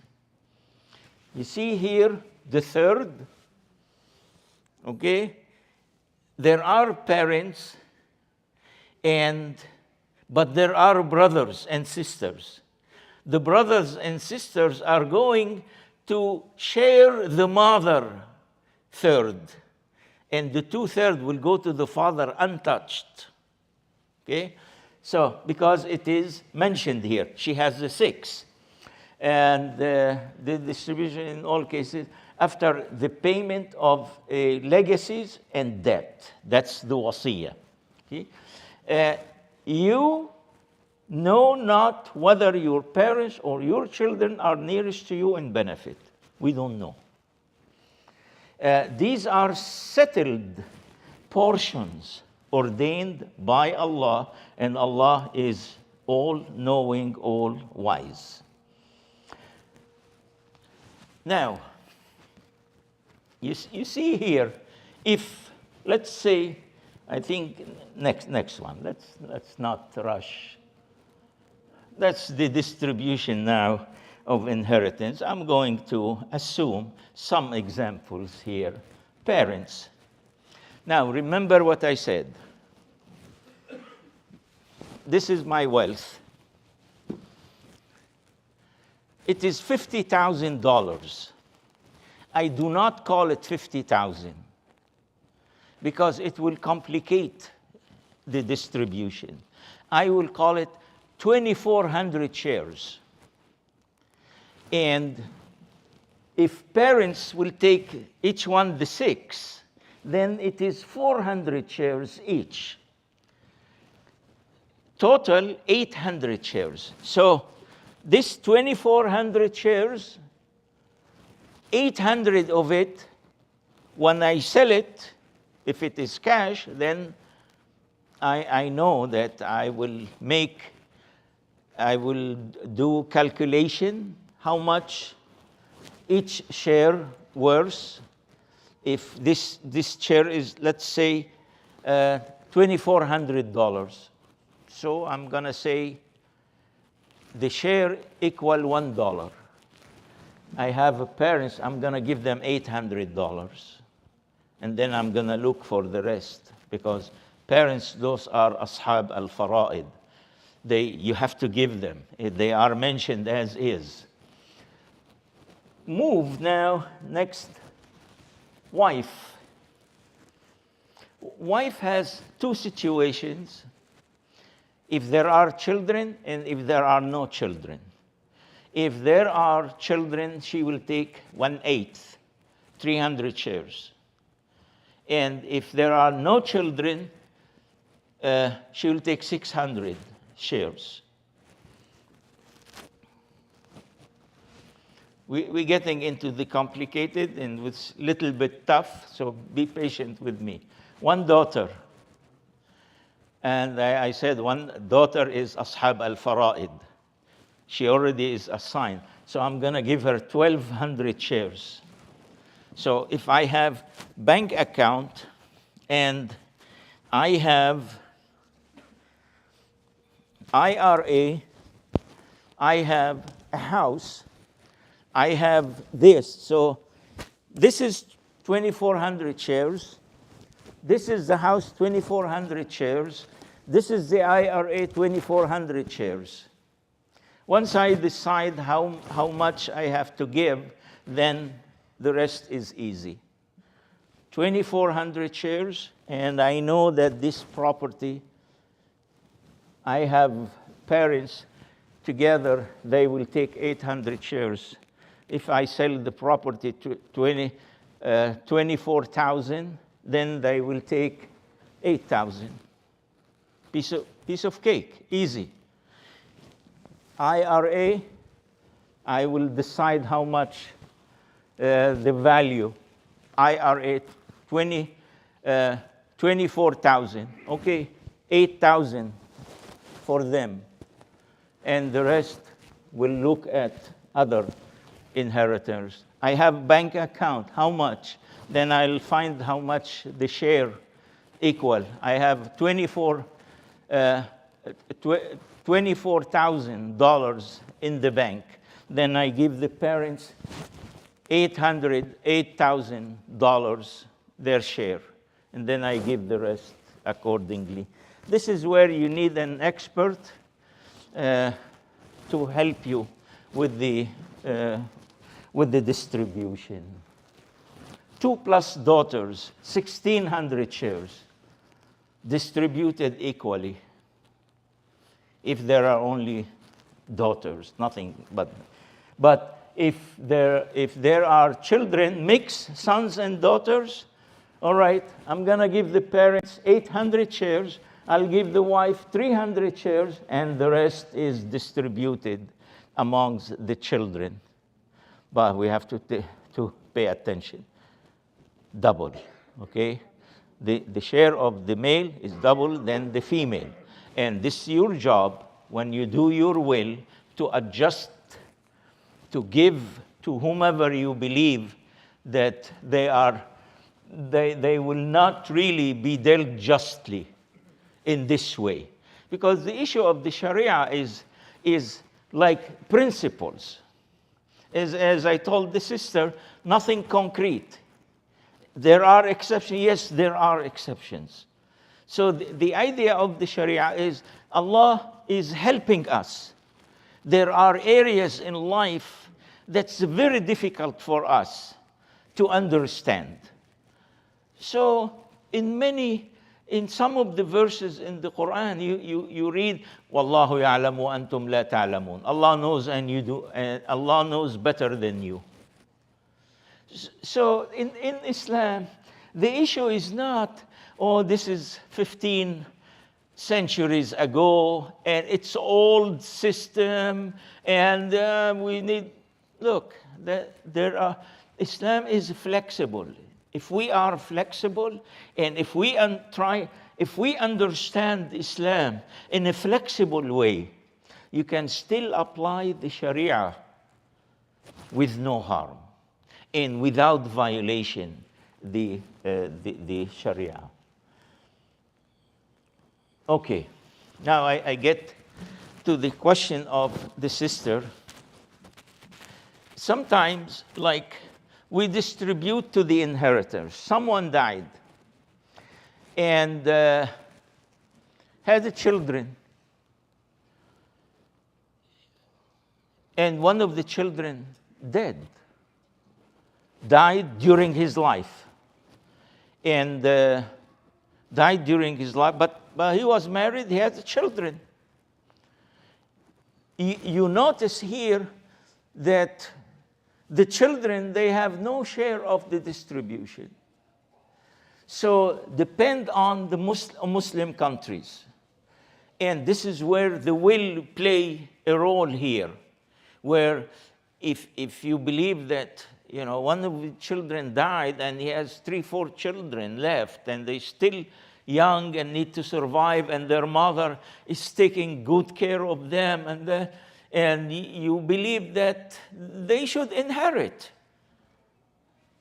You see here the 3rd. Okay? There are parents, but there are brothers and sisters. The brothers and sisters are going to share the mother 1/3, and the 2/3 will go to the father untouched. Okay? So, because it is mentioned here, she has the 6. And the distribution in all cases, after the payment of legacies and debt. That's the wasiyah. Okay? You know not whether your parents or your children are nearest to you in benefit. We don't know. These are settled portions ordained by Allah, and Allah is all-knowing, all-wise. Now, you see here, if, let's say, I think next one. Let's not rush. That's the distribution now of inheritance. I'm going to assume some examples here. Parents. Now, remember what I said. This is my wealth. It is $50,000. I do not call it 50,000 because it will complicate the distribution. I will call it 2,400 shares. And If parents will take each one the 6, then it is 400 shares each. Total 800 shares. So this 2,400 shares, 800 of it, when I sell it, if it is cash, then I know that I will do calculation how much each share worth. If this share is, let's say, $2,400. So I'm going to say the share equal $1. I have parents, I'm going to give them $800. And then I'm going to look for the rest, because parents, those are ashab al-fara'id. You have to give them. They are mentioned as is. Move now, next, wife. Wife has two situations: if there are children and if there are no children. If there are children, she will take 1/8, 300 shares. And if there are no children, she will take 600 shares. We're getting into the complicated and it's a little bit tough, so be patient with me. One daughter, and I said one daughter is ashab al-fara'id. She already is assigned, so I'm going to give her 1,200 shares. So if I have bank account and I have IRA, I have a house, I have this. So this is 2,400 shares. This is the house, 2,400 shares. This is the IRA, 2,400 shares. Once I decide how much I have to give, then the rest is easy. 2,400 shares, and I know that this property, I have parents together, they will take 800 shares. If I sell the property to 24,000, then they will take 8,000. Piece of cake, easy. IRA, I will decide how much the value. IRA, 24,000. Okay, 8,000 for them. And the rest will look at other inheritors. I have bank account, how much? Then I'll find how much the share equal. I have $24,000 in the bank. Then I give the parents $8,000 their share. And then I give the rest accordingly. This is where you need an expert to help you with the distribution. 2 plus daughters, 1,600 shares, distributed equally. If there are only daughters, nothing but. But if there are children, mixed sons and daughters, all right, I'm going to give the parents 800 shares, I'll give the wife 300 shares, and the rest is distributed amongst the children. But we have to pay attention. Double, okay? The share of the male is double than the female. And this is your job, when you do your will, to adjust, to give to whomever you believe that they will not really be dealt justly in this way. Because the issue of the Sharia is like principles. As I told the sister, nothing concrete. There are exceptions. Yes, there are exceptions. So the idea of the Sharia is Allah is helping us. There are areas in life that's very difficult for us to understand. So in some of the verses in the Quran, you read, Wallahu ya'lamu wa antum la ta'lamun. Allah knows and you do, and Allah knows better than you. So in Islam, the issue is not, oh, this is 15 centuries ago, and it's old system, and we need, look, Islam is flexible. If we are flexible, and if we understand Islam in a flexible way, you can still apply the Sharia with no harm and without violation the Sharia. Okay, now I get to the question of the sister. Sometimes, like, we distribute to the inheritors. Someone died and had children. And one of the children died during his life. And died during his life, but he was married, he had children. You notice here that the children, they have no share of the distribution. So depend on the Muslim countries. And this is where the will play a role here, where if you believe that, you know, one of the children died and he has 3-4 children left and they still young and need to survive, and their mother is taking good care of them, and you believe that they should inherit,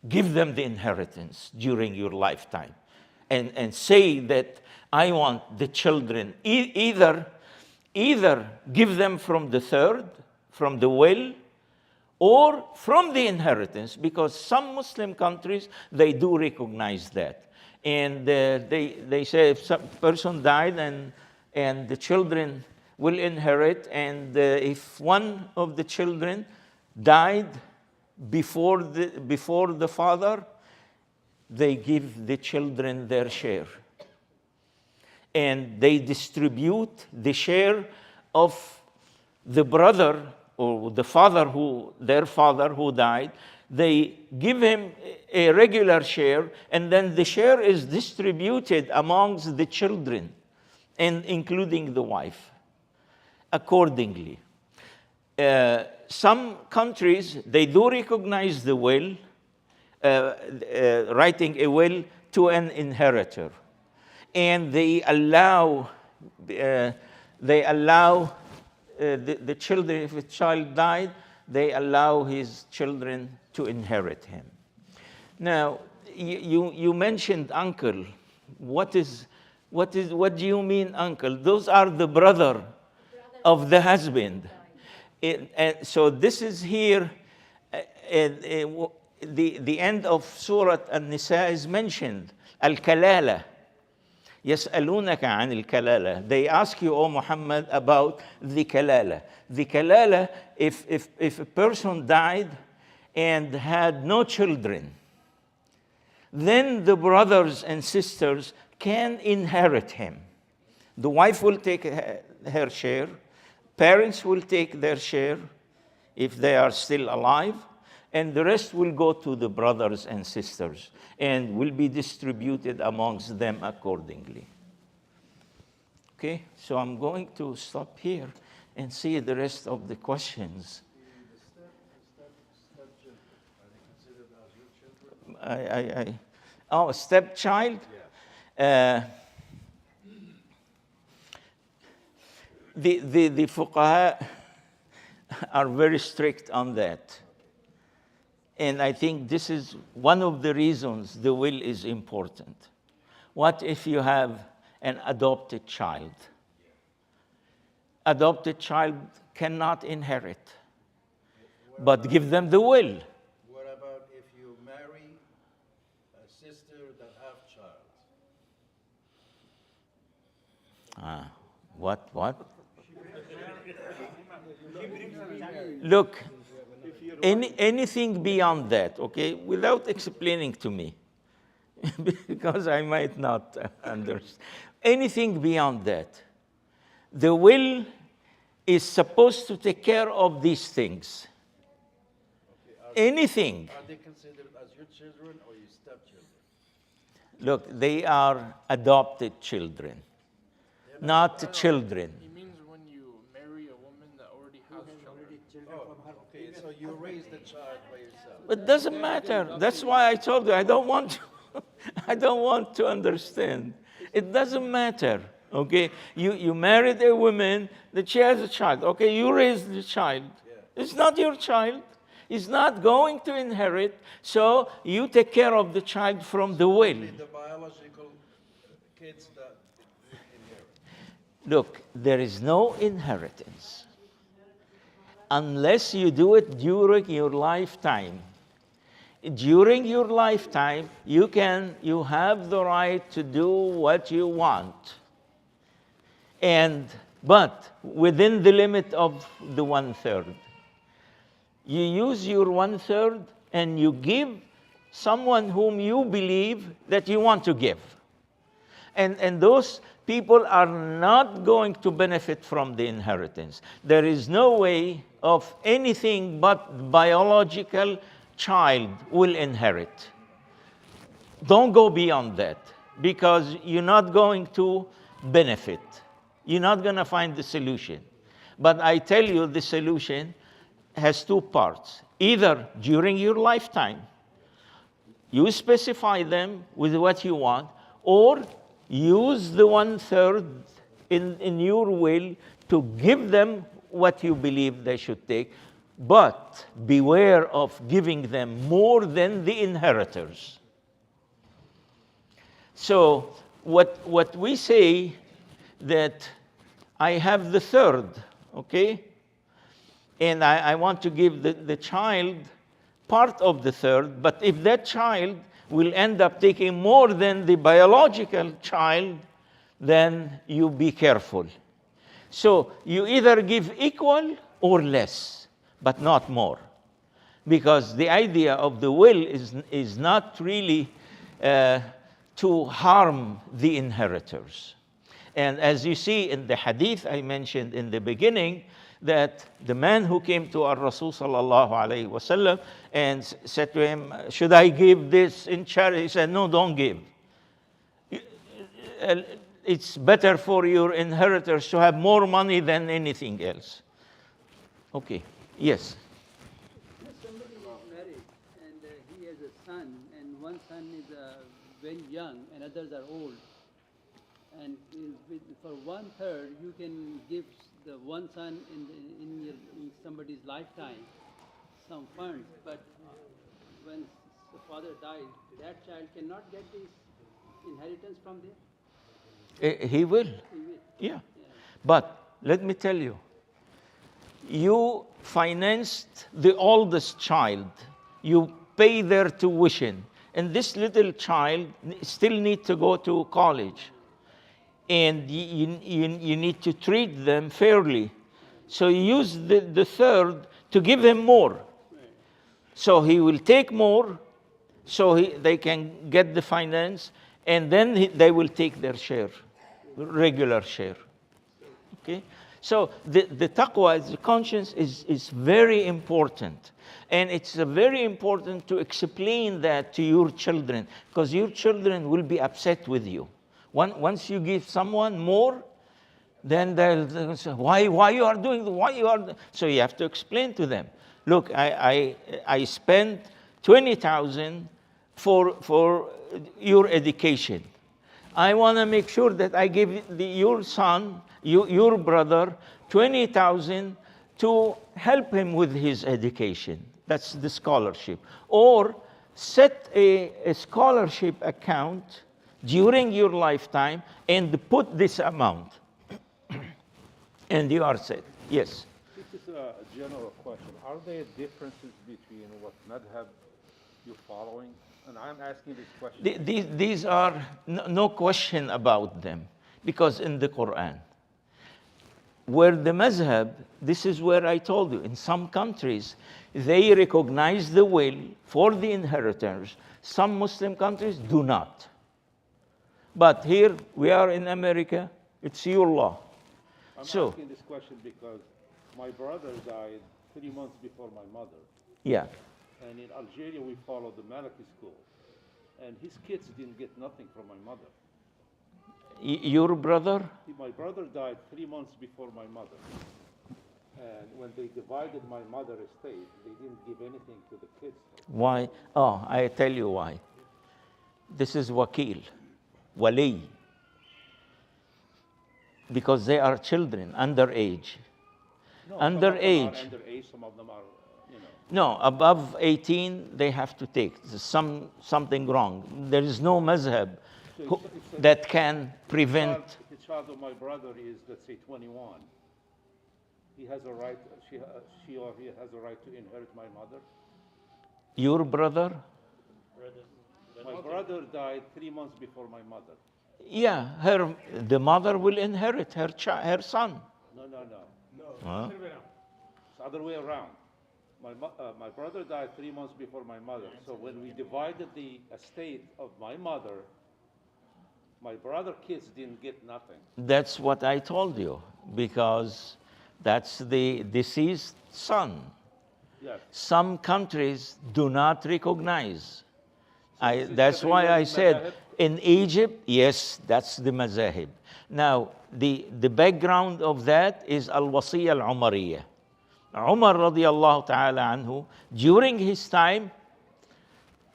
give them the inheritance during your lifetime, and say that I want the children, either give them from the third, from the will, or from the inheritance, because some Muslim countries, they do recognize that. And they say if some person died and the children will inherit, and if one of the children died before the father, they give the children their share. And they distribute the share of the brother or the father their father who died. They give him a regular share, and then the share is distributed amongst the children, and including the wife, accordingly. Some countries, they do recognize the will, writing a will to an inheritor, and they allow the children, if a child died, they allow his children to inherit him. Now, you mentioned uncle. What do you mean uncle? Those are the brother of the husband. And so this is here, the end of Surah An-Nisa is mentioned, Al-Kalala. يسألونك عن الكلالة. They ask you, O Muhammad, about the kalala. The kalala, if a person died and had no children, then the brothers and sisters can inherit him. The wife will take her share, parents will take their share if they are still alive, and the rest will go to the brothers and sisters and will be distributed amongst them accordingly. Okay, so I'm going to stop here and see the rest of the questions. Stepchild? Yeah. The fuqaha are very strict on that. And I think this is one of the reasons the will is important. What if you have an adopted child? Adopted child cannot inherit, but give them the will. What about if you marry a sister that have child? What? Look, anything beyond that, okay, without explaining to me, because I might not understand. Anything beyond that, the will is supposed to take care of these things. Okay, anything. Are they considered as your children or your stepchildren? Look, they are adopted children, not children. He means when you marry a woman that already has children. Oh, okay, so you raise the child by yourself. It doesn't matter. That's why I told you I don't want to, I don't want to understand. It doesn't matter. Okay, you married a woman that she has a child. Okay, you raised the child. It's not your child. It's not going to inherit. So you take care of the child from the will. The biological kids that inherit. Look, there is no inheritance unless you do it during your lifetime. During your lifetime, you have the right to do what you want. But within the limit of the 1/3. You use your 1/3 and you give someone whom you believe that you want to give. And those people are not going to benefit from the inheritance. There is no way of anything but biological child will inherit. Don't go beyond that, because you're not going to benefit. You're not going to find the solution. But I tell you, the solution has two parts. Either during your lifetime, you specify them with what you want, or use the 1/3 in your will to give them what you believe they should take. But beware of giving them more than the inheritors. So what we say, that I have the 1/3, okay? And I want to give the child part of the 1/3, but if that child will end up taking more than the biological child, then you be careful. So you either give equal or less, but not more. Because the idea of the will is not really to harm the inheritors. And as you see in the hadith I mentioned in the beginning, that the man who came to our Rasul sallallahu alayhi wasallam and said to him, should I give this in charity? He said, no, don't give. It's better for your inheritors to have more money than anything else. Okay, yes. Somebody is married and he has a son, and one son is very young and others are old. And for 1/3, you can give the one son in somebody's lifetime some funds, but when the father dies, that child cannot get this inheritance from there? He will. He will. Yeah. But let me tell you, you financed the oldest child, you pay their tuition, and this little child still needs to go to college. And you need to treat them fairly. So you use the 1/3 to give him more. So he will take more, so they can get the finance, and then they will take their share, regular share. Okay? So the taqwa, the conscience, is very important. And it's very important to explain that to your children, because your children will be upset with you. Once you give someone more, then they'll say, why you are doing, why you are. So you have to explain to them, look, I spent 20,000 for your education. I want to make sure that I give your son, your brother, 20,000 to help him with his education. That's the scholarship. Or set a scholarship account during your lifetime and put this amount. And you are set. Yes? This is a general question. Are there differences between what madhab you're following? And I'm asking this question. These are no question about them, because in the Quran, where the mazhab, this is where I told you, in some countries, they recognize the will for the inheritors. Some Muslim countries do not. But here we are in America, it's your law. I'm asking this question because my brother died 3 months before my mother. Yeah. And in Algeria, we followed the Maliki school. And his kids didn't get nothing from my mother. Your brother? My brother died 3 months before my mother. And when they divided my mother's estate, they didn't give anything to the kids. Why? Oh, I tell you why. This is wakil, wali. Because they are children, underage. No, Underage. Some of them are underage, some of them are, you know. No, above 18, they have to take. There's something wrong. There is no mazhab So that can prevent. If the child of my brother is, let's say, 21, he has a right, she or he has a right to inherit my mother. Your brother? My brother died 3 months before my mother. Yeah, the mother will inherit her son. No. Huh? It's the other way around. My brother died 3 months before my mother. So when we divided the estate of my mother, my brother kids didn't get nothing. That's what I told you, because that's the deceased son. Yes. Some countries do not recognize. Is it That's why I everywhere said mazahib? in Egypt, yes, that's the mazahib. Now, the background of that is al-wasiyya al-umariyya. Umar radiallahu ta'ala anhu, during his time,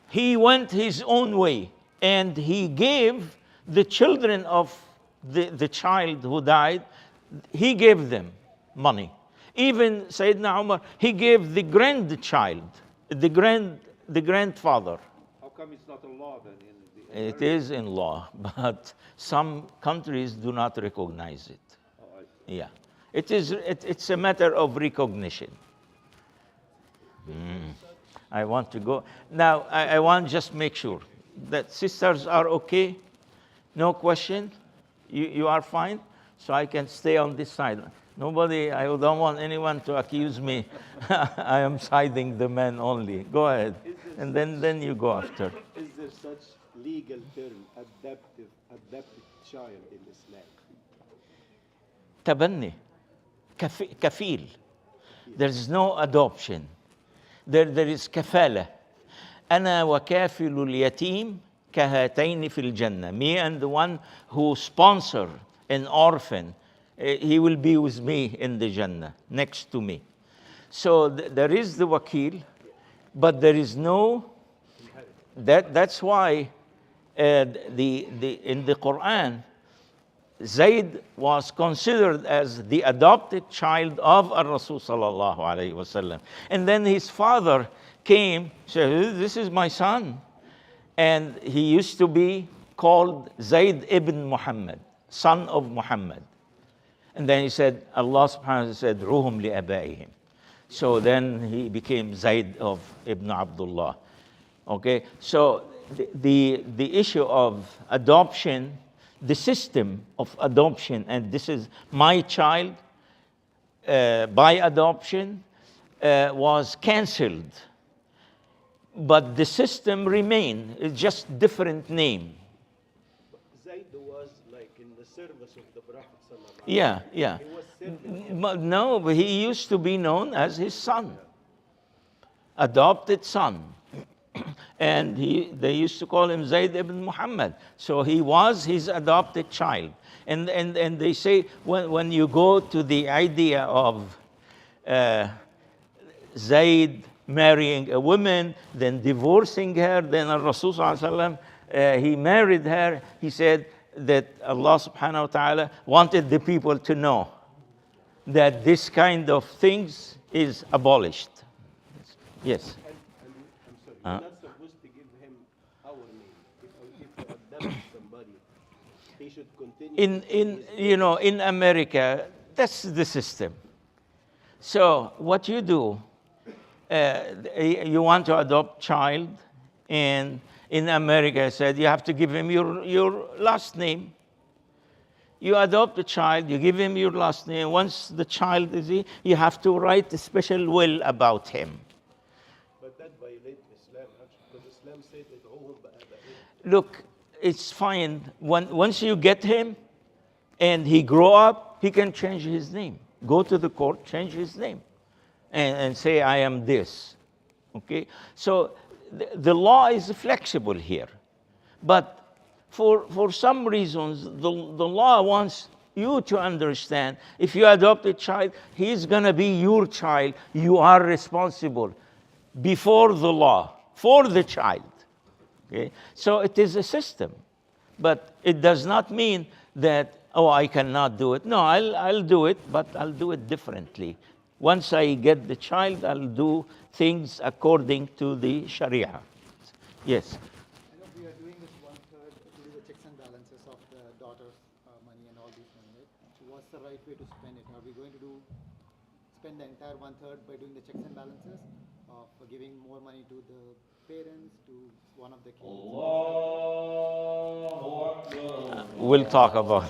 he went his own way and he gave the children of the child who died, he gave them money. Even Sayyidina Umar, he gave the grandchild, the grandfather. How come it's not a law then? It is in law, but some countries do not recognize it. Oh, I see. Yeah, it's a matter of recognition. I want to go now. I want just make sure that sisters are okay. No question. You are fine, so I can stay on this side. Nobody. I don't want anyone to accuse me. I am siding the men only. Go ahead, and then you go after. Is there such legal term, adopted child in Islam? تبني كفيل. There is no adoption. There is كفالة. أنا وكافل اليتيم كهاتين في الجنة. Me and the one who sponsor an orphan, he will be with me in the Jannah, next to me. So there is the wakil, but there is no. That's why in the Quran, Zayd was considered as the adopted child of Rasul sallallahu alaihi wasallam. And then his father came, said, "This is my son," and he used to be called Zayd ibn Muhammad, son of Muhammad. And then he said, Allah subhanahu wa ta'ala said, "Ruhum li abaihim." So then he became Zayd of Ibn Abdullah. Okay, so the issue of adoption, the system of adoption, and this is my child by adoption, was cancelled. But the system remained, it's just different name. Zayd was like in the service of the Prophet sallallahu alaihi wasallam. Yeah. He was serving. But no, he used to be known as his son, adopted son. And they used to call him Zayd ibn Muhammad. So he was his adopted child. And they say when you go to the idea of Zayd marrying a woman, then divorcing her, then Rasul sallallahu alaihi wasallam, he married her. He said that Allah subhanahu wa ta'ala wanted the people to know that this kind of things is abolished. Yes. And I'm sorry, you're not supposed to give him our name. If you adopt somebody, he should continue. In America, that's the system. So what you do, you want to adopt child, and in America, I said you have to give him your last name. You adopt a child, you give him your last name. Once the child is here, you have to write a special will about him. But that violates Islam, actually, because Islam said ادعوهم بآبائهم. Look, it's fine. Once you get him and he grow up, he can change his name. Go to the court, change his name, and say, I am this. Okay? So the law is flexible here. But for some reasons, the law wants you to understand if you adopt a child, he's going to be your child. You are responsible before the law for the child. Okay? So it is a system. But it does not mean that, oh, I cannot do it. No, I'll do it, but I'll do it differently. Once I get the child, I'll do things according to the Sharia. Yes. I know we are doing this one third to do the checks and balances of the daughter's money and all these money, right? So what's the right way to spend it? Are we going to spend the entire one third by doing the checks and balances, for giving more money to the parents, to one of the kids? We'll talk about